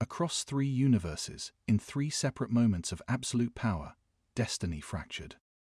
Across 3 universes, in 3 separate moments of absolute power, destiny fractured.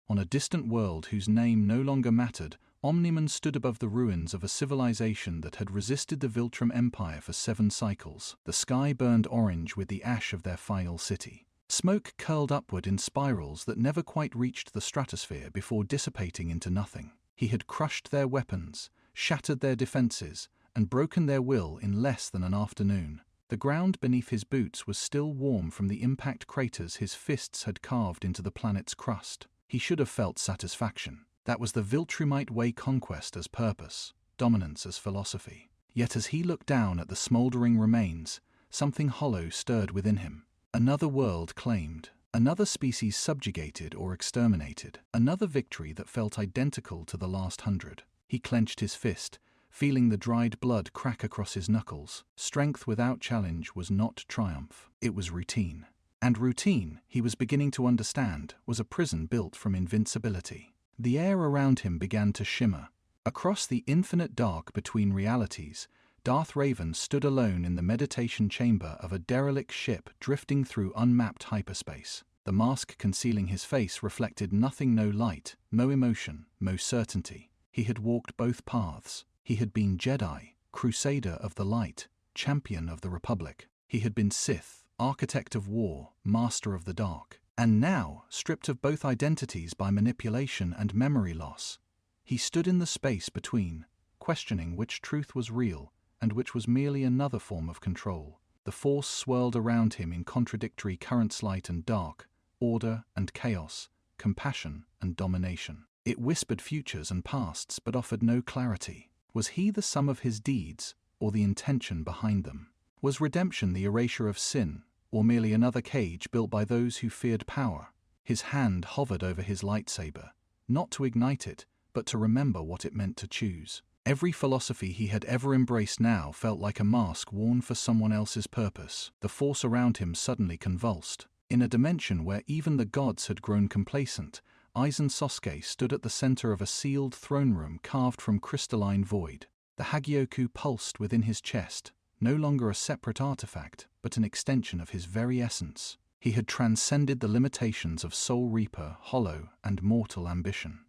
On a distant world whose name no longer mattered, Omni-Man stood above the ruins of a civilization that had resisted the Viltrum Empire for 7 cycles. The sky burned orange with the ash of their final city. Smoke curled upward in spirals that never quite reached the stratosphere before dissipating into nothing. He had crushed their weapons, shattered their defenses, and broken their will in less than an afternoon. The ground beneath his boots was still warm from the impact craters his fists had carved into the planet's crust. He should have felt satisfaction. That was the Viltrumite way, conquest as purpose, dominance as philosophy. Yet as he looked down at the smoldering remains, something hollow stirred within him. Another world claimed, another species subjugated or exterminated, another victory that felt identical to the last 100. He clenched his fist, feeling the dried blood crack across his knuckles. Strength without challenge was not triumph, it was routine. And routine, he was beginning to understand, was a prison built from invincibility. The air around him began to shimmer. Across the infinite dark between realities, Darth Revan stood alone in the meditation chamber of a derelict ship drifting through unmapped hyperspace. The mask concealing his face reflected nothing, no light, no emotion, no certainty. He had walked both paths. He had been Jedi, crusader of the light, champion of the Republic. He had been Sith, architect of war, master of the dark. And now, stripped of both identities by manipulation and memory loss, he stood in the space between, questioning which truth was real and which was merely another form of control. The Force swirled around him in contradictory currents, light and dark, order and chaos, compassion and domination. It whispered futures and pasts but offered no clarity. Was he the sum of his deeds, or the intention behind them? Was redemption the erasure of sin, or merely another cage built by those who feared power? His hand hovered over his lightsaber, not to ignite it, but to remember what it meant to choose. Every philosophy he had ever embraced now felt like a mask worn for someone else's purpose. The Force around him suddenly convulsed. In a dimension where even the gods had grown complacent, Aizen Sosuke stood at the center of a sealed throne room carved from crystalline void. The Hagioku pulsed within his chest, no longer a separate artifact, but an extension of his very essence. He had transcended the limitations of Soul Reaper, hollow, and mortal ambition.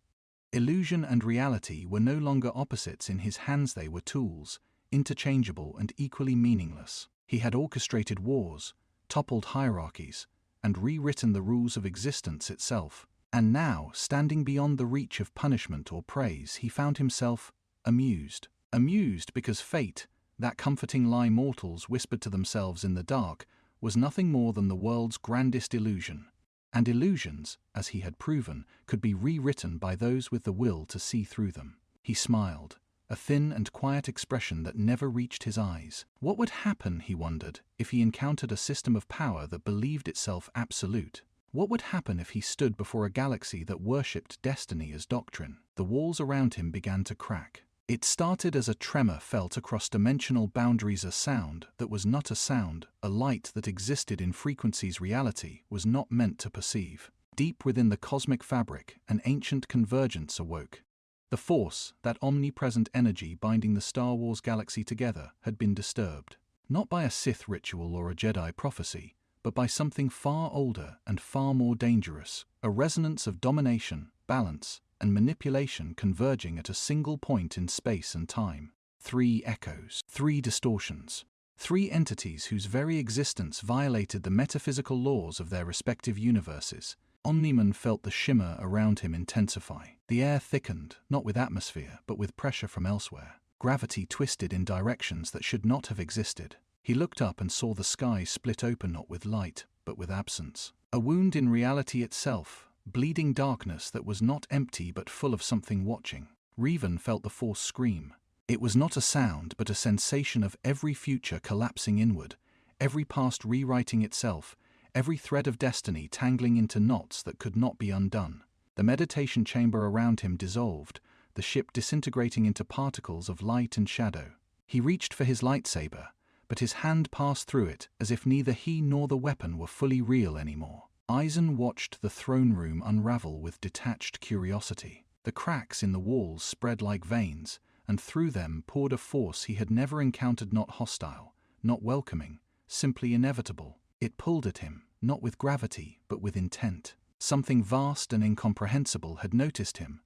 Illusion and reality were no longer opposites in his hands, they were tools, interchangeable and equally meaningless. He had orchestrated wars, toppled hierarchies, and rewritten the rules of existence itself. And now, standing beyond the reach of punishment or praise, he found himself amused. Amused because fate, that comforting lie mortals whispered to themselves in the dark, was nothing more than the world's grandest illusion. And illusions, as he had proven, could be rewritten by those with the will to see through them. He smiled, a thin and quiet expression that never reached his eyes. What would happen, he wondered, if he encountered a system of power that believed itself absolute? What would happen if he stood before a galaxy that worshipped destiny as doctrine? The walls around him began to crack. It started as a tremor felt across dimensional boundaries, a sound that was not a sound, a light that existed in frequencies reality was not meant to perceive. Deep within the cosmic fabric, an ancient convergence awoke. The Force, that omnipresent energy binding the Star Wars galaxy together, had been disturbed. Not by a Sith ritual or a Jedi prophecy, but by something far older and far more dangerous, a resonance of domination, balance, and manipulation converging at a single point in space and time. 3 echoes, 3 distortions, 3 entities whose very existence violated the metaphysical laws of their respective universes. Omni-Man felt the shimmer around him intensify. The air thickened, not with atmosphere, but with pressure from elsewhere. Gravity twisted in directions that should not have existed. He looked up and saw the sky split open, not with light, but with absence. A wound in reality itself, bleeding darkness that was not empty but full of something watching. Revan felt the Force scream. It was not a sound, but a sensation of every future collapsing inward, every past rewriting itself, every thread of destiny tangling into knots that could not be undone. The meditation chamber around him dissolved, the ship disintegrating into particles of light and shadow. He reached for his lightsaber, but his hand passed through it as if neither he nor the weapon were fully real anymore. Aizen watched the throne room unravel with detached curiosity. The cracks in the walls spread like veins, and through them poured a force he had never encountered, not hostile, not welcoming, simply inevitable. It pulled at him, not with gravity, but with intent. Something vast and incomprehensible had noticed him,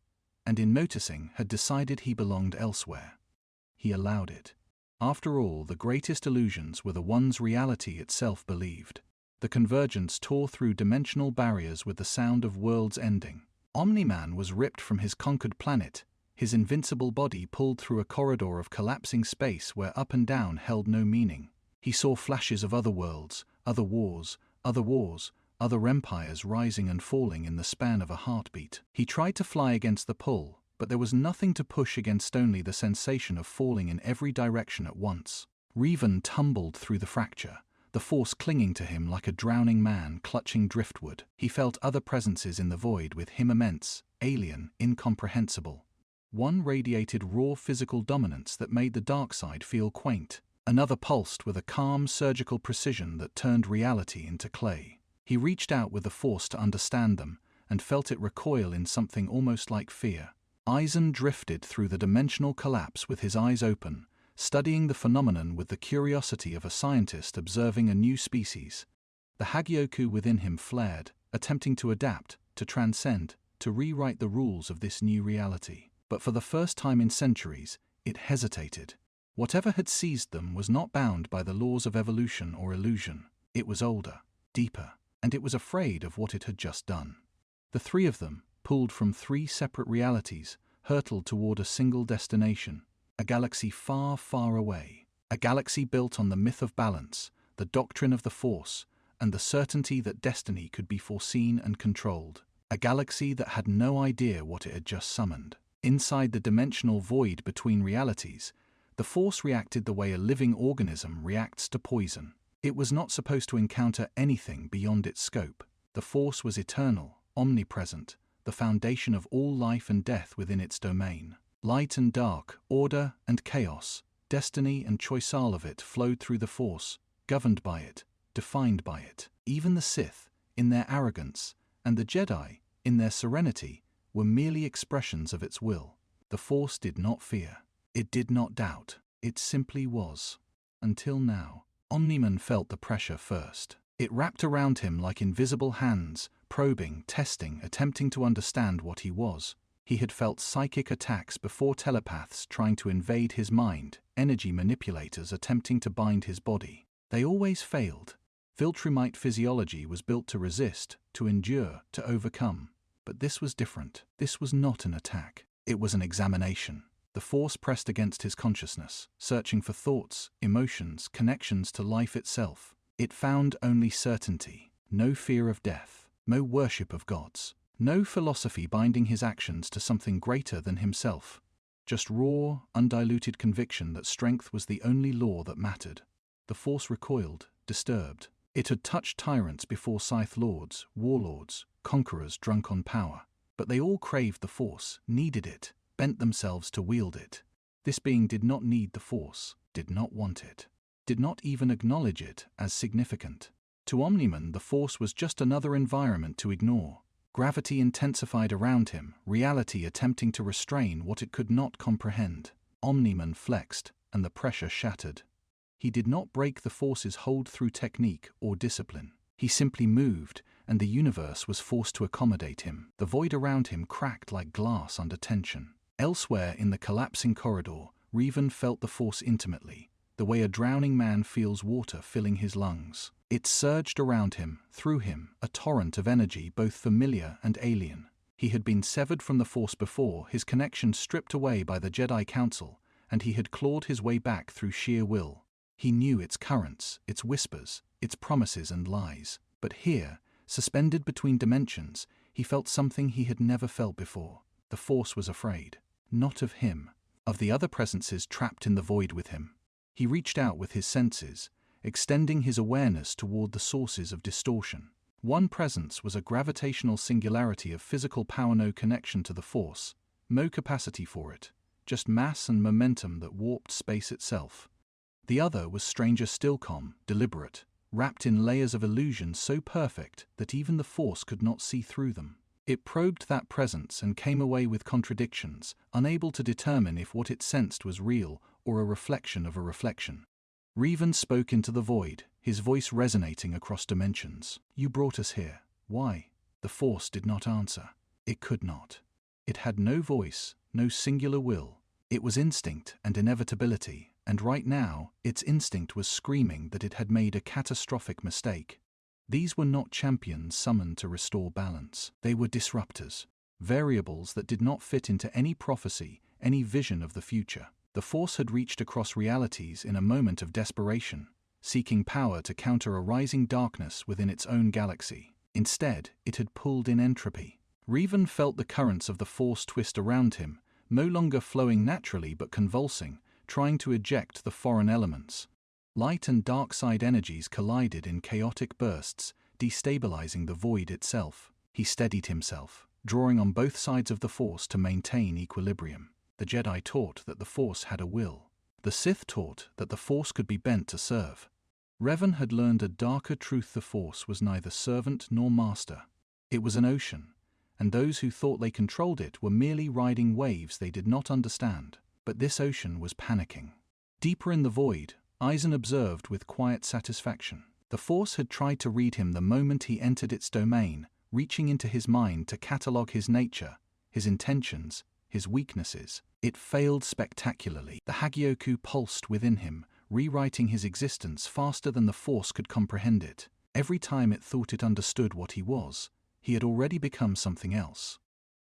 and in noticing had decided he belonged elsewhere. He allowed it. After all, the greatest illusions were the ones reality itself believed. The convergence tore through dimensional barriers with the sound of worlds ending. Omni-Man was ripped from his conquered planet, his invincible body pulled through a corridor of collapsing space where up and down held no meaning. He saw flashes of other worlds, other wars, other empires rising and falling in the span of a heartbeat. He tried to fly against the pull, but there was nothing to push against, only the sensation of falling in every direction at once. Revan tumbled through the fracture, the force clinging to him like a drowning man clutching driftwood. He felt other presences in the void with him, immense, alien, incomprehensible. One radiated raw physical dominance that made the dark side feel quaint. Another pulsed with a calm, surgical precision that turned reality into clay. He reached out with the force to understand them, and felt it recoil in something almost like fear. Aizen drifted through the dimensional collapse with his eyes open, studying the phenomenon with the curiosity of a scientist observing a new species. The Hagyoku within him flared, attempting to adapt, to transcend, to rewrite the rules of this new reality. But for the first time in centuries, it hesitated. Whatever had seized them was not bound by the laws of evolution or illusion. It was older, deeper, and it was afraid of what it had just done. The three of them, pulled from three separate realities, hurtled toward a single destination, a galaxy far, far away, a galaxy built on the myth of balance, the doctrine of the Force, and the certainty that destiny could be foreseen and controlled, a galaxy that had no idea what it had just summoned. Inside the dimensional void between realities, the Force reacted the way a living organism reacts to poison. It was not supposed to encounter anything beyond its scope. The Force was eternal, omnipresent, the foundation of all life and death within its domain. Light and dark, order and chaos, destiny and choice, all of it flowed through the Force, governed by it, defined by it. Even the Sith, in their arrogance, and the Jedi, in their serenity, were merely expressions of its will. The Force did not fear. It did not doubt. It simply was. Until now. Omni-Man felt the pressure first. It wrapped around him like invisible hands, probing, testing, attempting to understand what he was. He had felt psychic attacks before, telepaths trying to invade his mind, energy manipulators attempting to bind his body. They always failed. Viltrumite physiology was built to resist, to endure, to overcome. But this was different. This was not an attack. It was an examination. The Force pressed against his consciousness, searching for thoughts, emotions, connections to life itself. It found only certainty, no fear of death, no worship of gods, no philosophy binding his actions to something greater than himself. Just raw, undiluted conviction that strength was the only law that mattered. The Force recoiled, disturbed. It had touched tyrants before, Scythe lords, warlords, conquerors drunk on power. But they all craved the Force, needed it, bent themselves to wield it. This being did not need the Force, did not want it, did not even acknowledge it as significant. To Omni-Man, the Force was just another environment to ignore. Gravity intensified around him, reality attempting to restrain what it could not comprehend. Omni-Man flexed, and the pressure shattered. He did not break the Force's hold through technique or discipline. He simply moved, and the universe was forced to accommodate him. The void around him cracked like glass under tension. Elsewhere in the collapsing corridor, Revan felt the Force intimately, the way a drowning man feels water filling his lungs. It surged around him, through him, a torrent of energy both familiar and alien. He had been severed from the Force before, his connection stripped away by the Jedi Council, and he had clawed his way back through sheer will. He knew its currents, its whispers, its promises and lies. But here, suspended between dimensions, he felt something he had never felt before. The Force was afraid. Not of him. Of the other presences trapped in the void with him. He reached out with his senses, extending his awareness toward the sources of distortion. One presence was a gravitational singularity of physical power, no connection to the Force, no capacity for it, just mass and momentum that warped space itself. The other was stranger still, calm, deliberate, wrapped in layers of illusion so perfect that even the Force could not see through them. It probed that presence and came away with contradictions, unable to determine if what it sensed was real or a reflection of a reflection. Revan spoke into the void, his voice resonating across dimensions. "You brought us here. Why?" The Force did not answer. It could not. It had no voice, no singular will. It was instinct and inevitability, and right now, its instinct was screaming that it had made a catastrophic mistake. These were not champions summoned to restore balance. They were disruptors, variables that did not fit into any prophecy, any vision of the future. The Force had reached across realities in a moment of desperation, seeking power to counter a rising darkness within its own galaxy. Instead, it had pulled in entropy. Revan felt the currents of the Force twist around him, no longer flowing naturally but convulsing, trying to eject the foreign elements. Light and dark side energies collided in chaotic bursts, destabilizing the void itself. He steadied himself, drawing on both sides of the Force to maintain equilibrium. The Jedi taught that the Force had a will. The Sith taught that the Force could be bent to serve. Revan had learned a darker truth: the Force was neither servant nor master. It was an ocean, and those who thought they controlled it were merely riding waves they did not understand. But this ocean was panicking. Deeper in the void, Aizen observed with quiet satisfaction. The Force had tried to read him the moment he entered its domain, reaching into his mind to catalogue his nature, his intentions, his weaknesses. It failed spectacularly. The Hagioku pulsed within him, rewriting his existence faster than the Force could comprehend it. Every time it thought it understood what he was, he had already become something else.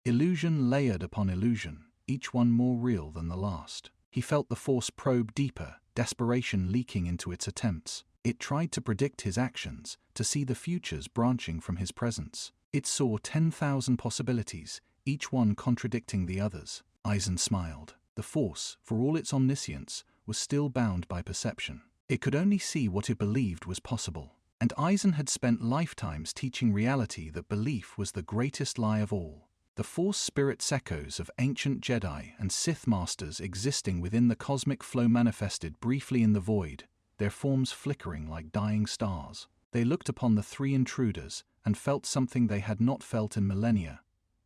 Illusion layered upon illusion, each one more real than the last. He felt the Force probe deeper, desperation leaking into its attempts. It tried to predict his actions, to see the futures branching from his presence. It saw 10,000 possibilities, each one contradicting the others. Aizen smiled. The Force, for all its omniscience, was still bound by perception. It could only see what it believed was possible. And Aizen had spent lifetimes teaching reality that belief was the greatest lie of all. The Force spirits echoes of ancient Jedi and Sith masters existing within the cosmic flow manifested briefly in the void, their forms flickering like dying stars. They looked upon the three intruders and felt something they had not felt in millennia: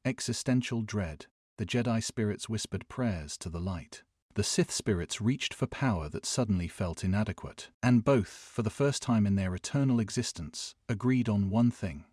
existential dread. The Jedi spirits whispered prayers to the light. The Sith spirits reached for power that suddenly felt inadequate. And both, for the first time in their eternal existence, agreed on one thing: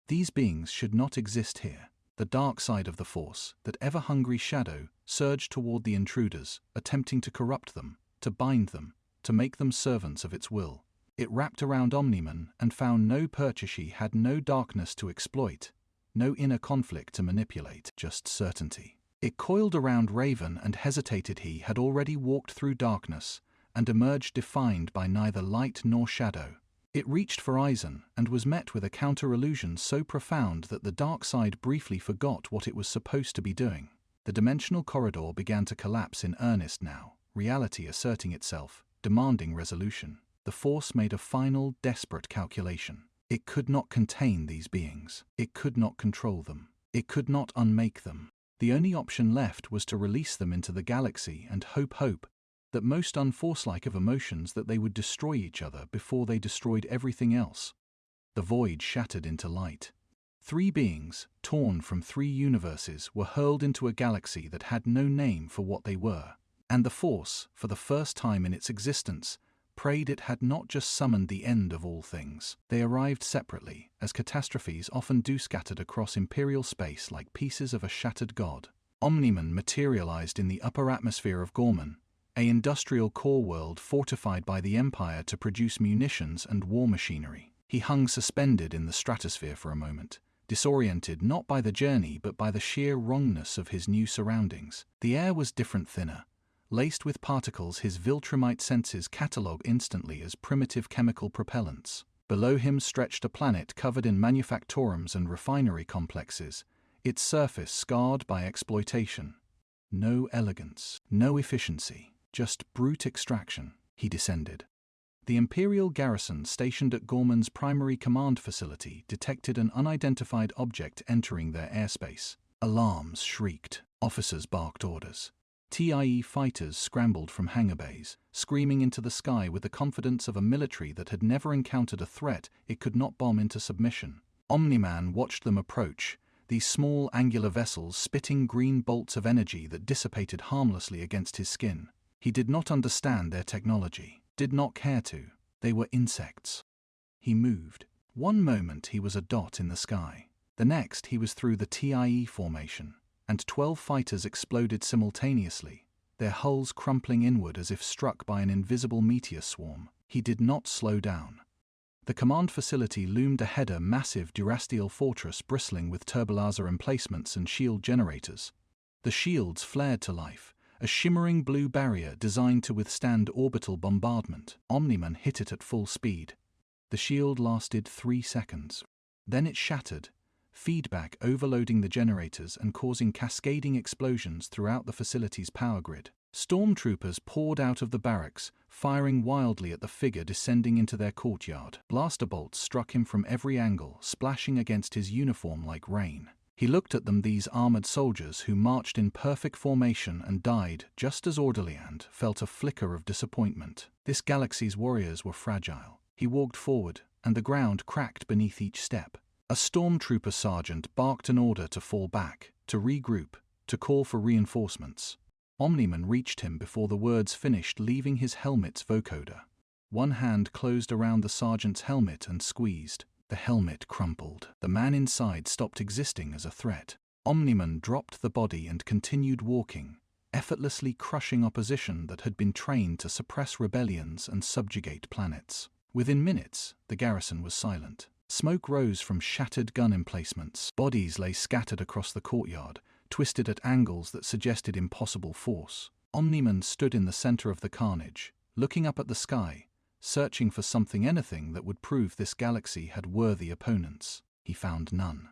these beings should not exist here. The dark side of the Force, that ever-hungry shadow, surged toward the intruders, attempting to corrupt them, to bind them, to make them servants of its will. It wrapped around Omni-Man and found no purchase. He had no darkness to exploit, no inner conflict to manipulate, just certainty. It coiled around Revan and hesitated. He had already walked through darkness and emerged defined by neither light nor shadow. It reached for Aizen and was met with a counter-illusion so profound that the dark side briefly forgot what it was supposed to be doing. The dimensional corridor began to collapse in earnest now, reality asserting itself, demanding resolution. The Force made a final, desperate calculation. It could not contain these beings. It could not control them. It could not unmake them. The only option left was to release them into the galaxy and hope that most unforce-like of emotions that they would destroy each other before they destroyed everything else. The void shattered into light. Three beings, torn from three universes, were hurled into a galaxy that had no name for what they were. And the Force, for the first time in its existence, prayed it had not just summoned the end of all things. They arrived separately, as catastrophes often do, scattered across imperial space like pieces of a shattered god. Omni-Man materialized in the upper atmosphere of Gorman, an industrial core world fortified by the Empire to produce munitions and war machinery. He hung suspended in the stratosphere for a moment, disoriented not by the journey but by the sheer wrongness of his new surroundings. The air was different, thinner, laced with particles his Viltrumite senses catalogue instantly as primitive chemical propellants. Below him stretched a planet covered in manufactorums and refinery complexes, its surface scarred by exploitation. No elegance, no efficiency, just brute extraction. He descended. The Imperial garrison stationed at Gorman's primary command facility detected an unidentified object entering their airspace. Alarms shrieked. Officers barked orders. TIE fighters scrambled from hangar bays, screaming into the sky with the confidence of a military that had never encountered a threat it could not bomb into submission. Omni-Man watched them approach, these small angular vessels spitting green bolts of energy that dissipated harmlessly against his skin. He did not understand their technology. did not care to. They were insects. He moved. One moment he was a dot in the sky. The next he was through the TIE formation, and 12 fighters exploded simultaneously, their hulls crumpling inward as if struck by an invisible meteor swarm. He did not slow down. The command facility loomed ahead, a massive durasteel fortress bristling with turbolaser emplacements and shield generators. The shields flared to life, a shimmering blue barrier designed to withstand orbital bombardment. Omni-Man hit it at full speed. The shield lasted 3 seconds. Then it shattered, feedback overloading the generators and causing cascading explosions throughout the facility's power grid. Stormtroopers poured out of the barracks, firing wildly at the figure descending into their courtyard. Blaster bolts struck him from every angle, splashing against his uniform like rain. He looked at them, these armored soldiers who marched in perfect formation and died just as orderly, and felt a flicker of disappointment. This galaxy's warriors were fragile. He walked forward, and the ground cracked beneath each step. A stormtrooper sergeant barked an order to fall back, to regroup, to call for reinforcements. Omni-Man reached him before the words finished, leaving his helmet's vocoder. One hand closed around the sergeant's helmet and squeezed. The helmet crumpled. The man inside stopped existing as a threat. Omni-Man dropped the body and continued walking, effortlessly crushing opposition that had been trained to suppress rebellions and subjugate planets. Within minutes, the garrison was silent. Smoke rose from shattered gun emplacements. Bodies lay scattered across the courtyard, twisted at angles that suggested impossible force. Omni-Man stood in the center of the carnage, looking up at the sky, searching for something, anything that would prove this galaxy had worthy opponents. He found none.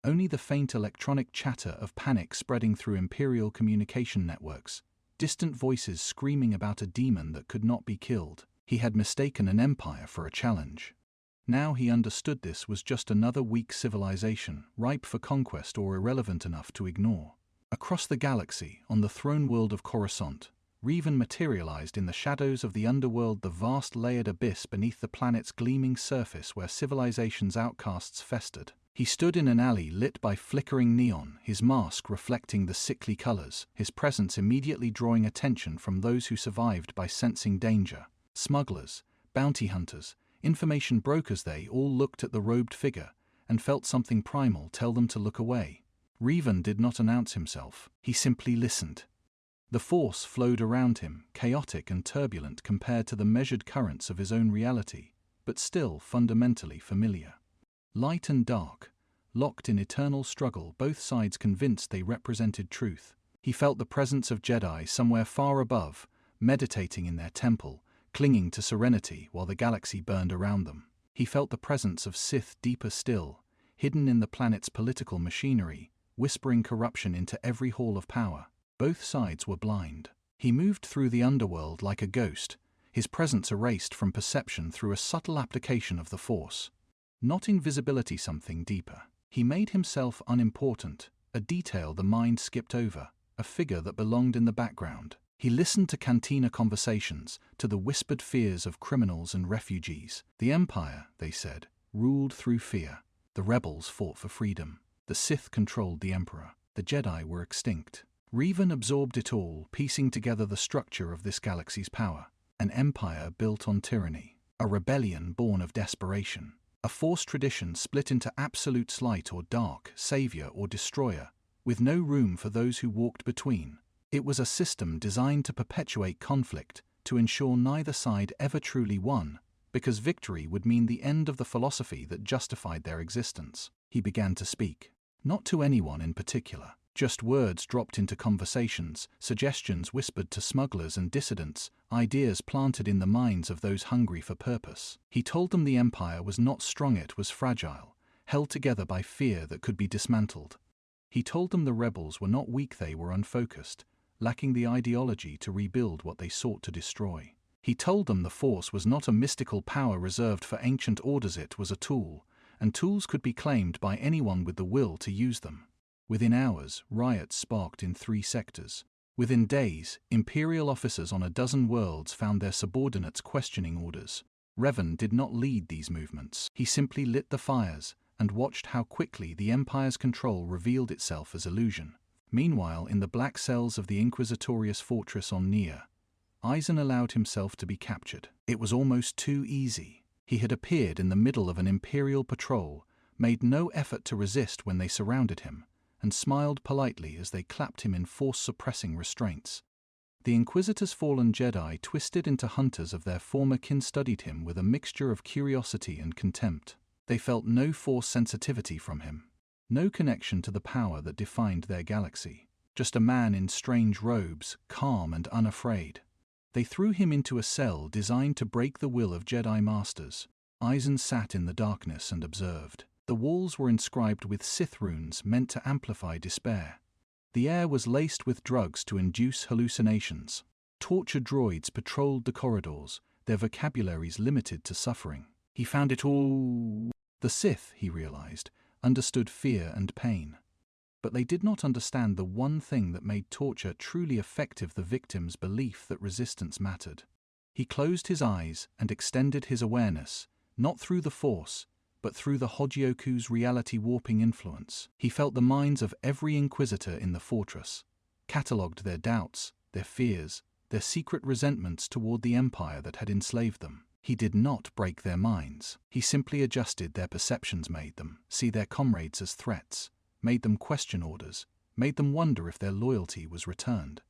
Only the faint electronic chatter of panic spreading through Imperial communication networks, distant voices screaming about a demon that could not be killed. He had mistaken an empire for a challenge. Now he understood this was just another weak civilization, ripe for conquest or irrelevant enough to ignore. Across the galaxy, on the throne world of Coruscant, Revan materialized in the shadows of the underworld, the vast layered abyss beneath the planet's gleaming surface where civilization's outcasts festered. He stood in an alley lit by flickering neon, his mask reflecting the sickly colors, his presence immediately drawing attention from those who survived by sensing danger. Smugglers, bounty hunters, information brokers, they all looked at the robed figure and felt something primal tell them to look away. Revan did not announce himself, he simply listened. The force flowed around him, chaotic and turbulent compared to the measured currents of his own reality, but still fundamentally familiar. Light and dark, locked in eternal struggle, both sides convinced they represented truth. He felt the presence of Jedi somewhere far above, meditating in their temple, clinging to serenity while the galaxy burned around them. He felt the presence of Sith deeper still, hidden in the planet's political machinery, whispering corruption into every hall of power. Both sides were blind. He moved through the underworld like a ghost, his presence erased from perception through a subtle application of the Force. Not invisibility, something deeper. He made himself unimportant, a detail the mind skipped over, a figure that belonged in the background. He listened to cantina conversations, to the whispered fears of criminals and refugees. The Empire, they said, ruled through fear. The rebels fought for freedom. The Sith controlled the Emperor. The Jedi were extinct. Revan absorbed it all, piecing together the structure of this galaxy's power. An empire built on tyranny. A rebellion born of desperation. A Force tradition split into absolute light or dark, savior or destroyer, with no room for those who walked between. It was a system designed to perpetuate conflict, to ensure neither side ever truly won, because victory would mean the end of the philosophy that justified their existence. He began to speak. Not to anyone in particular. Just words dropped into conversations, suggestions whispered to smugglers and dissidents, ideas planted in the minds of those hungry for purpose. He told them the Empire was not strong, it was fragile, held together by fear that could be dismantled. He told them the rebels were not weak, they were unfocused, lacking the ideology to rebuild what they sought to destroy. He told them the Force was not a mystical power reserved for ancient orders, it was a tool, and tools could be claimed by anyone with the will to use them. Within hours, riots sparked in 3 sectors. Within days, Imperial officers on a dozen worlds found their subordinates questioning orders. Revan did not lead these movements. He simply lit the fires and watched how quickly the Empire's control revealed itself as illusion. Meanwhile, in the black cells of the Inquisitorious fortress on Nia, Aizen allowed himself to be captured. It was almost too easy. He had appeared in the middle of an Imperial patrol, made no effort to resist when they surrounded him, and smiled politely as they clapped him in force-suppressing restraints. The Inquisitor's fallen Jedi, twisted into hunters of their former kin, studied him with a mixture of curiosity and contempt. They felt no force sensitivity from him, no connection to the power that defined their galaxy. Just a man in strange robes, calm and unafraid. They threw him into a cell designed to break the will of Jedi Masters. Aizen sat in the darkness and observed. The walls were inscribed with Sith runes meant to amplify despair. The air was laced with drugs to induce hallucinations. Torture droids patrolled the corridors, their vocabularies limited to suffering. He found it all. The Sith, he realized, understood fear and pain. But they did not understand the one thing that made torture truly effective: the victim's belief that resistance mattered. He closed his eyes and extended his awareness, not through the Force, but through the Hogyoku's reality-warping influence. He felt the minds of every Inquisitor in the fortress, catalogued their doubts, their fears, their secret resentments toward the Empire that had enslaved them. He did not break their minds. He simply adjusted their perceptions, made them see their comrades as threats, made them question orders, made them wonder if their loyalty was returned.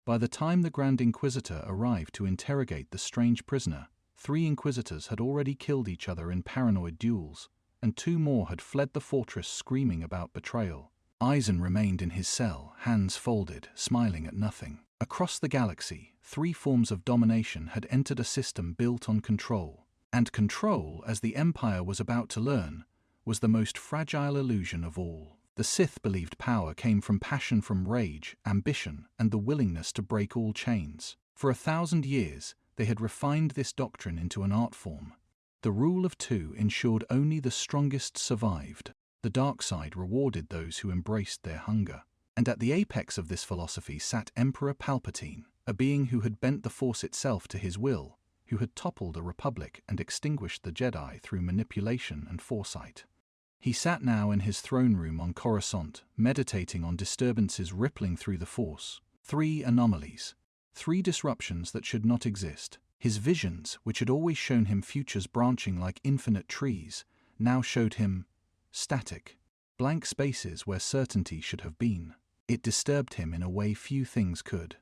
By the time the Grand Inquisitor arrived to interrogate the strange prisoner, 3 Inquisitors had already killed each other in paranoid duels, and 2 more had fled the fortress screaming about betrayal. Aizen remained in his cell, hands folded, smiling at nothing. Across the galaxy, 3 forms of domination had entered a system built on control. And control, as the Empire was about to learn, was the most fragile illusion of all. The Sith believed power came from passion, from rage, ambition, and the willingness to break all chains. For 1,000 years, they had refined this doctrine into an art form. The rule of 2 ensured only the strongest survived. The dark side rewarded those who embraced their hunger. And at the apex of this philosophy sat Emperor Palpatine, a being who had bent the Force itself to his will, who had toppled a republic and extinguished the Jedi through manipulation and foresight. He sat now in his throne room on Coruscant, meditating on disturbances rippling through the Force. 3 anomalies. 3 disruptions that should not exist. His visions, which had always shown him futures branching like infinite trees, now showed him static, blank spaces where certainty should have been. It disturbed him in a way few things could.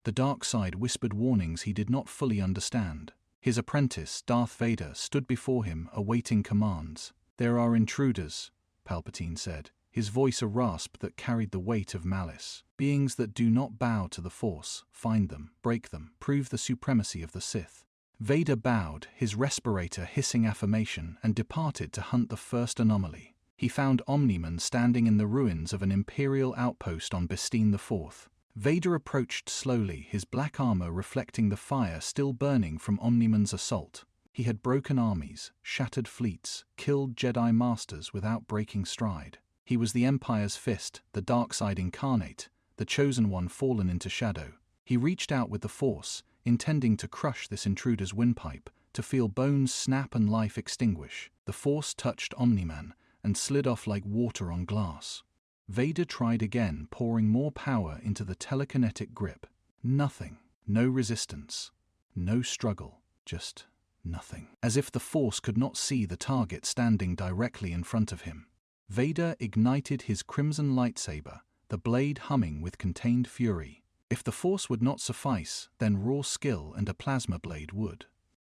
The dark side whispered warnings he did not fully understand. His apprentice, Darth Vader, stood before him, awaiting commands. "There are intruders," Palpatine said, his voice a rasp that carried the weight of malice. "Beings that do not bow to the Force. Find them, break them, prove the supremacy of the Sith." Vader bowed, his respirator hissing affirmation, and departed to hunt the first anomaly. He found Omni-Man standing in the ruins of an Imperial outpost on Bestine IV. Vader approached slowly, his black armor reflecting the fire still burning from Omni-Man's assault. He had broken armies, shattered fleets, killed Jedi Masters without breaking stride. He was the Empire's fist, the dark side incarnate, the chosen one fallen into shadow. He reached out with the Force, intending to crush this intruder's windpipe, to feel bones snap and life extinguish. The Force touched Omni-Man and slid off like water on glass. Vader tried again, pouring more power into the telekinetic grip. Nothing. No resistance. No struggle. Just nothing. As if the Force could not see the target standing directly in front of him. Vader ignited his crimson lightsaber, the blade humming with contained fury. If the Force would not suffice, then raw skill and a plasma blade would.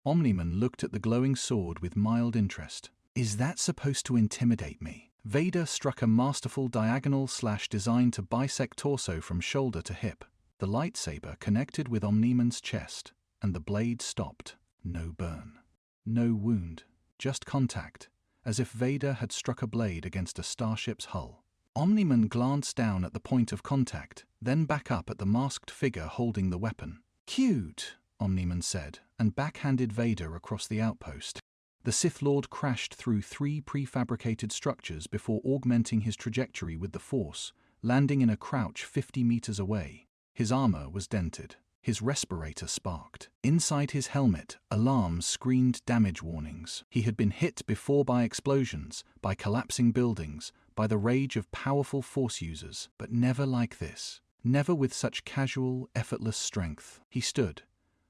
Omni-Man looked at the glowing sword with mild interest. "Is that supposed to intimidate me?" Vader struck a masterful diagonal slash designed to bisect torso from shoulder to hip. The lightsaber connected with Omni-Man's chest, and the blade stopped. No burn. No wound. Just contact, as if Vader had struck a blade against a starship's hull. Omni-Man glanced down at the point of contact, then back up at the masked figure holding the weapon. "Cute," Omni-Man said, and backhanded Vader across the outpost. The Sith Lord crashed through 3 prefabricated structures before augmenting his trajectory with the Force, landing in a crouch 50 meters away. His armor was dented. His respirator sparked. Inside his helmet, alarms screened damage warnings. He had been hit before by explosions, by collapsing buildings, by the rage of powerful Force users, but never like this. Never with such casual, effortless strength. He stood,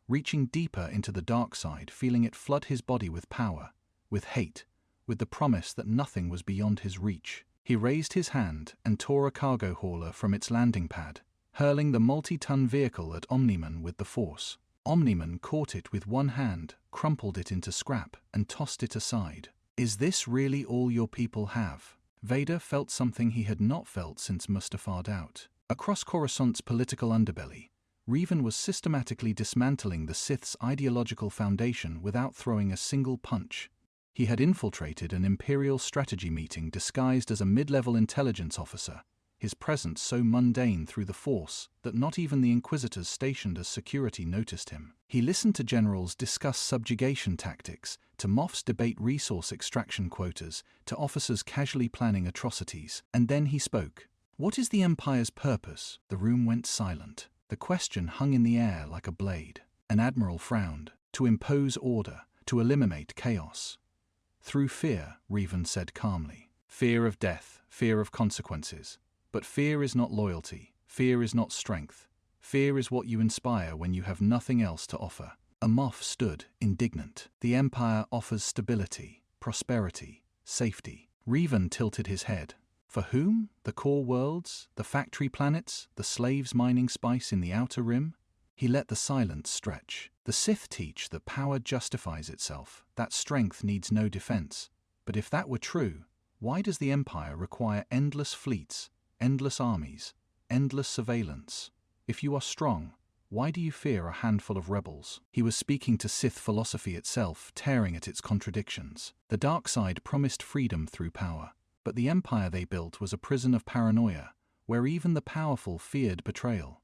reaching deeper into the dark side, feeling it flood his body with power, with hate, with the promise that nothing was beyond his reach. He raised his hand and tore a cargo hauler from its landing pad, hurling the multi-ton vehicle at Omni-Man with the force. Omni-Man caught it with one hand, crumpled it into scrap, and tossed it aside. Is this really all your people have? Vader felt something he had not felt since Mustafa'd out. Across Coruscant's political underbelly, Revan was systematically dismantling the Sith's ideological foundation without throwing a single punch. He had infiltrated an Imperial strategy meeting disguised as a mid-level intelligence officer, his presence so mundane through the Force that not even the Inquisitors stationed as security noticed him. He listened to generals discuss subjugation tactics, to Moffs debate resource extraction quotas, to officers casually planning atrocities, and then he spoke. What is the Empire's purpose? The room went silent. The question hung in the air like a blade. An admiral frowned. To impose order, to eliminate chaos. Through fear, Revan said calmly. Fear of death, fear of consequences. But fear is not loyalty, fear is not strength. Fear is what you inspire when you have nothing else to offer. A Moff stood, indignant. The Empire offers stability, prosperity, safety. Revan tilted his head. For whom? The core worlds? The factory planets? The slaves mining spice in the outer rim? He let the silence stretch. The Sith teach that power justifies itself, that strength needs no defense. But if that were true, why does the Empire require endless fleets, endless armies, endless surveillance? If you are strong, why do you fear a handful of rebels? He was speaking to Sith philosophy itself, tearing at its contradictions. The dark side promised freedom through power, but the empire they built was a prison of paranoia, where even the powerful feared betrayal.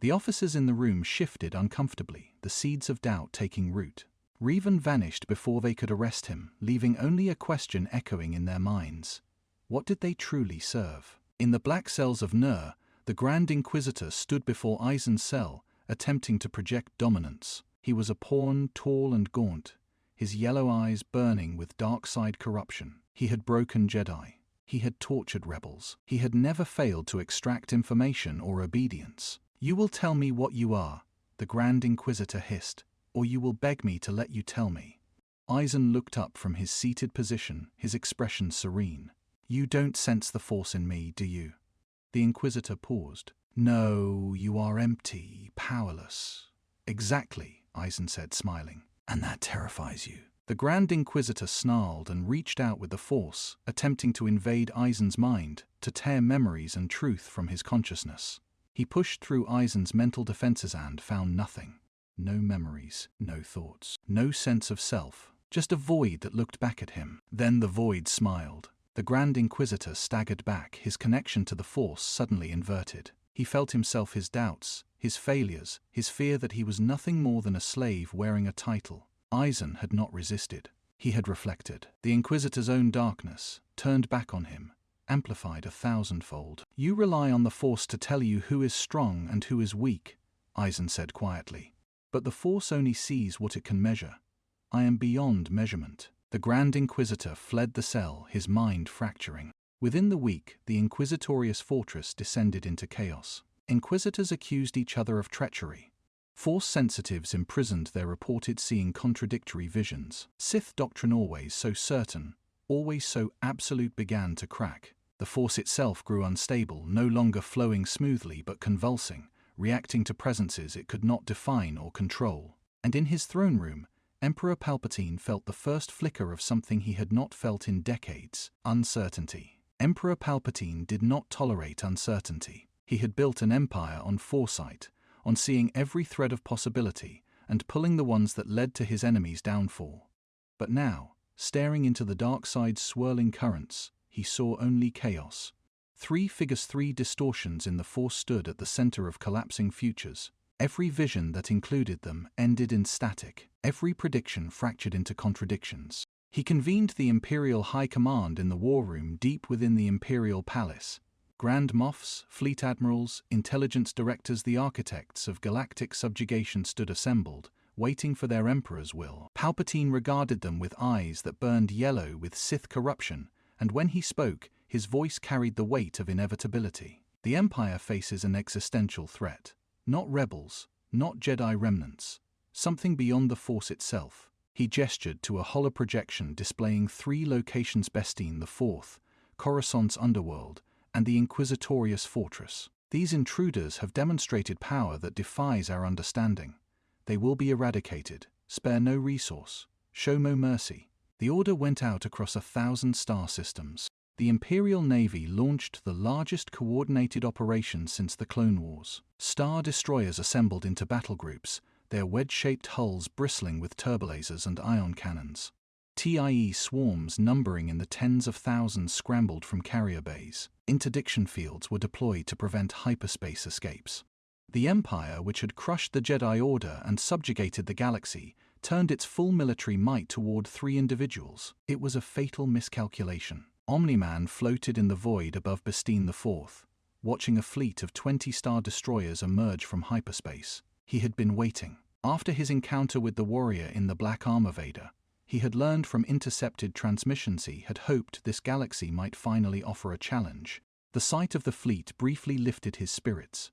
The officers in the room shifted uncomfortably, the seeds of doubt taking root. Revan vanished before they could arrest him, leaving only a question echoing in their minds. What did they truly serve? In the black cells of Nur, the Grand Inquisitor stood before Aizen's cell, attempting to project dominance. He was a pawn, tall and gaunt, his yellow eyes burning with dark side corruption. He had broken Jedi. He had tortured rebels. He had never failed to extract information or obedience. You will tell me what you are, the Grand Inquisitor hissed, or you will beg me to let you tell me. Aizen looked up from his seated position, his expression serene. You don't sense the Force in me, do you? The Inquisitor paused. No, you are empty, powerless. Exactly, Aizen said, smiling. And that terrifies you. The Grand Inquisitor snarled and reached out with the Force, attempting to invade Aizen's mind, to tear memories and truth from his consciousness. He pushed through Aizen's mental defenses and found nothing. No memories, no thoughts, no sense of self, just a void that looked back at him. Then the void smiled. The Grand Inquisitor staggered back, his connection to the Force suddenly inverted. He felt himself, his doubts, his failures, his fear that he was nothing more than a slave wearing a title. Aizen had not resisted. He had reflected. The Inquisitor's own darkness, turned back on him, amplified 1,000-fold. You rely on the Force to tell you who is strong and who is weak, Aizen said quietly. But the Force only sees what it can measure. I am beyond measurement. The Grand Inquisitor fled the cell, his mind fracturing. Within the week, the Inquisitorious fortress descended into chaos. Inquisitors accused each other of treachery. Force sensitives imprisoned their reported seeing contradictory visions. Sith doctrine, always so certain, always so absolute, began to crack. The Force itself grew unstable, no longer flowing smoothly but convulsing, reacting to presences it could not define or control. And in his throne room, Emperor Palpatine felt the first flicker of something he had not felt in decades: uncertainty. Emperor Palpatine did not tolerate uncertainty. He had built an empire on foresight, on seeing every thread of possibility and pulling the ones that led to his enemy's downfall. But now, staring into the dark side's swirling currents, he saw only chaos. 3 distortions in the Force stood at the center of collapsing futures. Every vision that included them ended in static. Every prediction fractured into contradictions. He convened the Imperial High Command in the war room deep within the Imperial Palace. Grand Moffs, fleet admirals, intelligence directors, the architects of galactic subjugation stood assembled, waiting for their emperor's will. Palpatine regarded them with eyes that burned yellow with Sith corruption, and when he spoke, his voice carried the weight of inevitability. The Empire faces an existential threat. Not rebels, not Jedi remnants. something beyond the Force itself. He gestured to a holoprojection displaying 3 locations: Bestine the Fourth, Coruscant's underworld, and the Inquisitorius fortress. These intruders have demonstrated power that defies our understanding. They will be eradicated. Spare no resource. Show no mercy. The order went out across 1,000 star systems. The Imperial Navy launched the largest coordinated operation since the Clone Wars. Star destroyers assembled into battle groups, their wedge-shaped hulls bristling with turbolasers and ion cannons. TIE swarms numbering in the tens of thousands scrambled from carrier bays. Interdiction fields were deployed to prevent hyperspace escapes. The Empire, which had crushed the Jedi Order and subjugated the galaxy, turned its full military might toward 3 individuals. It was a fatal miscalculation. Omni-Man floated in the void above Bestine the Fourth, watching a fleet of 20 star destroyers emerge from hyperspace. He had been waiting. After his encounter with the warrior in the black armor Vader, he had learned from intercepted transmissions he had hoped this galaxy might finally offer a challenge. The sight of the fleet briefly lifted his spirits.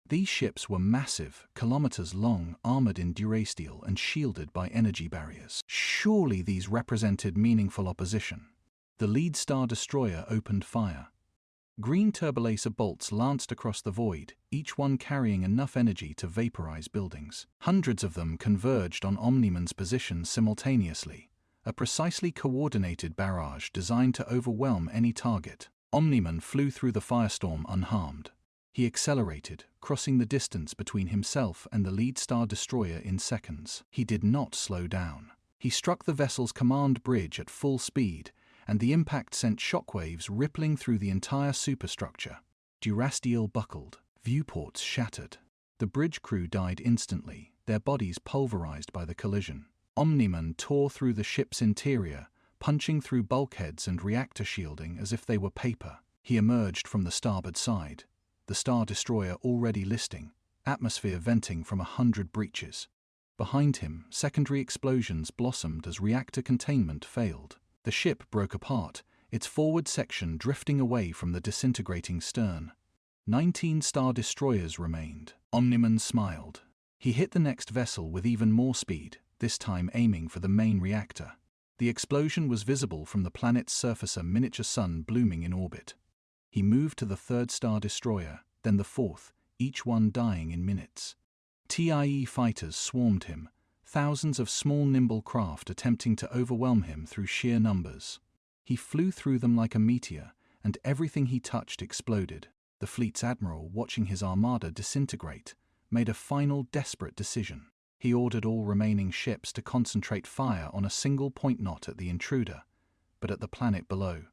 These ships were massive, kilometers long, armored in durasteel and shielded by energy barriers. Surely these represented meaningful opposition. The lead star destroyer opened fire. Green turbolaser bolts lanced across the void, each one carrying enough energy to vaporize buildings. Hundreds of them converged on Omni-Man's position simultaneously, a precisely coordinated barrage designed to overwhelm any target. Omni-Man flew through the firestorm unharmed. He accelerated, crossing the distance between himself and the lead star destroyer in seconds. He did not slow down. He struck the vessel's command bridge at full speed, and the impact sent shockwaves rippling through the entire superstructure. Durasteel buckled, viewports shattered. The bridge crew died instantly, their bodies pulverized by the collision. Omni-Man tore through the ship's interior, punching through bulkheads and reactor shielding as if they were paper. He emerged from the starboard side, the star destroyer already listing, atmosphere venting from 100 breaches. Behind him, secondary explosions blossomed as reactor containment failed. The ship broke apart, its forward section drifting away from the disintegrating stern. 19 star destroyers remained. Omni-Man smiled. He hit the next vessel with even more speed, this time aiming for the main reactor. The explosion was visible from the planet's surface, a miniature sun blooming in orbit. He moved to the 3rd star destroyer, then the 4th, each one dying in minutes. TIE fighters swarmed him, thousands of small nimble craft attempting to overwhelm him through sheer numbers. He flew through them like a meteor, and everything he touched exploded. The fleet's admiral, watching his armada disintegrate, made a final desperate decision. He ordered all remaining ships to concentrate fire on a single point, not at the intruder, but at the planet below.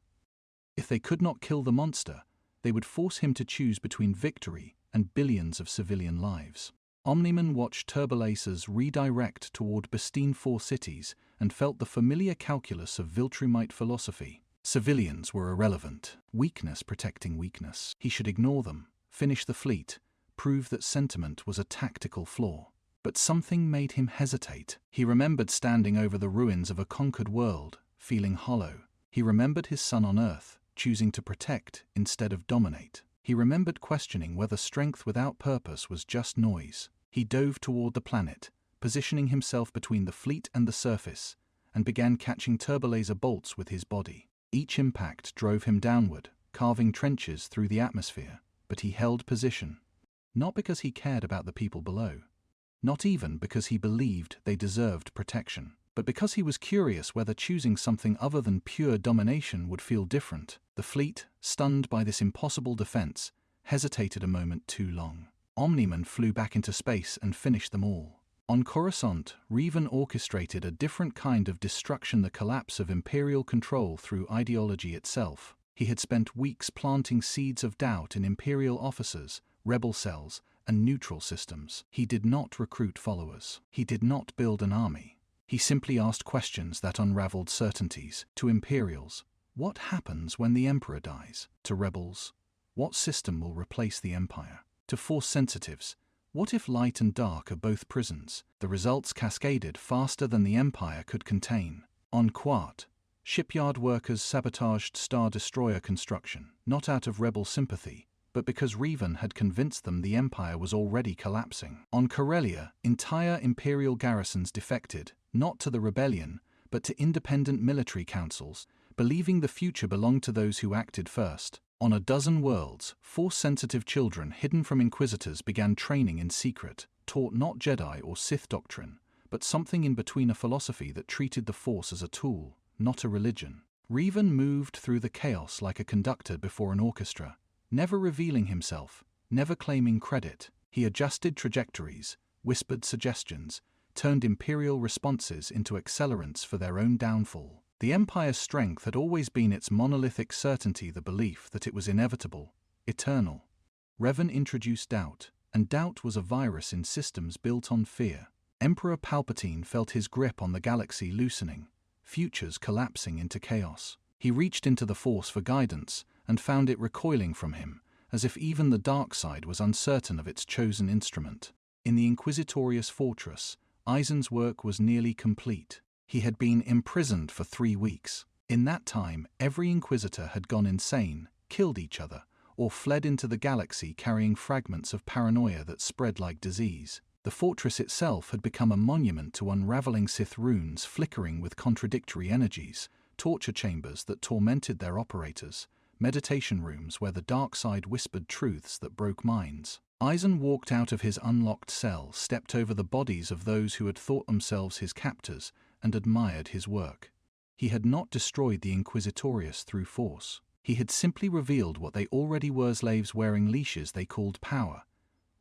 If they could not kill the monster, they would force him to choose between victory and billions of civilian lives. Omni-Man watched turbolasers redirect toward Bestine 4 cities and felt the familiar calculus of Viltrumite philosophy. Civilians were irrelevant, weakness protecting weakness. He should ignore them, finish the fleet, prove that sentiment was a tactical flaw. But something made him hesitate. He remembered standing over the ruins of a conquered world, feeling hollow. He remembered his son on Earth, choosing to protect instead of dominate. He remembered questioning whether strength without purpose was just noise. He dove toward the planet, positioning himself between the fleet and the surface, and began catching turbolaser bolts with his body. Each impact drove him downward, carving trenches through the atmosphere, but he held position. Not because he cared about the people below, not even because he believed they deserved protection, but because he was curious whether choosing something other than pure domination would feel different. The fleet, stunned by this impossible defense, hesitated a moment too long. Omni-Man flew back into space and finished them all. On Coruscant, Revan orchestrated a different kind of destruction, the collapse of Imperial control through ideology itself. He had spent weeks planting seeds of doubt in Imperial officers, rebel cells, and neutral systems. He did not recruit followers. He did not build an army. He simply asked questions that unraveled certainties. To Imperials, what happens when the Emperor dies? To rebels, what system will replace the Empire? To Force sensitives, what if light and dark are both prisons? The results cascaded faster than the Empire could contain. On Quart, shipyard workers sabotaged Star Destroyer construction, not out of rebel sympathy, but because Revan had convinced them the Empire was already collapsing. On Corellia, entire Imperial garrisons defected, not to the rebellion, but to independent military councils, believing the future belonged to those who acted first. On a dozen worlds, Force-sensitive children hidden from Inquisitors began training in secret, taught not Jedi or Sith doctrine, but something in between, a philosophy that treated the Force as a tool, not a religion. Revan moved through the chaos like a conductor before an orchestra, never revealing himself, never claiming credit. He adjusted trajectories, whispered suggestions, turned Imperial responses into accelerants for their own downfall. The Empire's strength had always been its monolithic certainty, the belief that it was inevitable, eternal. Revan introduced doubt, and doubt was a virus in systems built on fear. Emperor Palpatine felt his grip on the galaxy loosening, futures collapsing into chaos. He reached into the Force for guidance and found it recoiling from him, as if even the dark side was uncertain of its chosen instrument. In the Inquisitorious fortress, Aizen's work was nearly complete. He had been imprisoned for 3 weeks. In that time, every Inquisitor had gone insane, killed each other, or fled into the galaxy carrying fragments of paranoia that spread like disease. The fortress itself had become a monument to unraveling Sith runes flickering with contradictory energies, torture chambers that tormented their operators, meditation rooms where the dark side whispered truths that broke minds. Aizen walked out of his unlocked cell, stepped over the bodies of those who had thought themselves his captors, and admired his work. He had not destroyed the Inquisitorious through force. He had simply revealed what they already were: slaves wearing leashes they called power,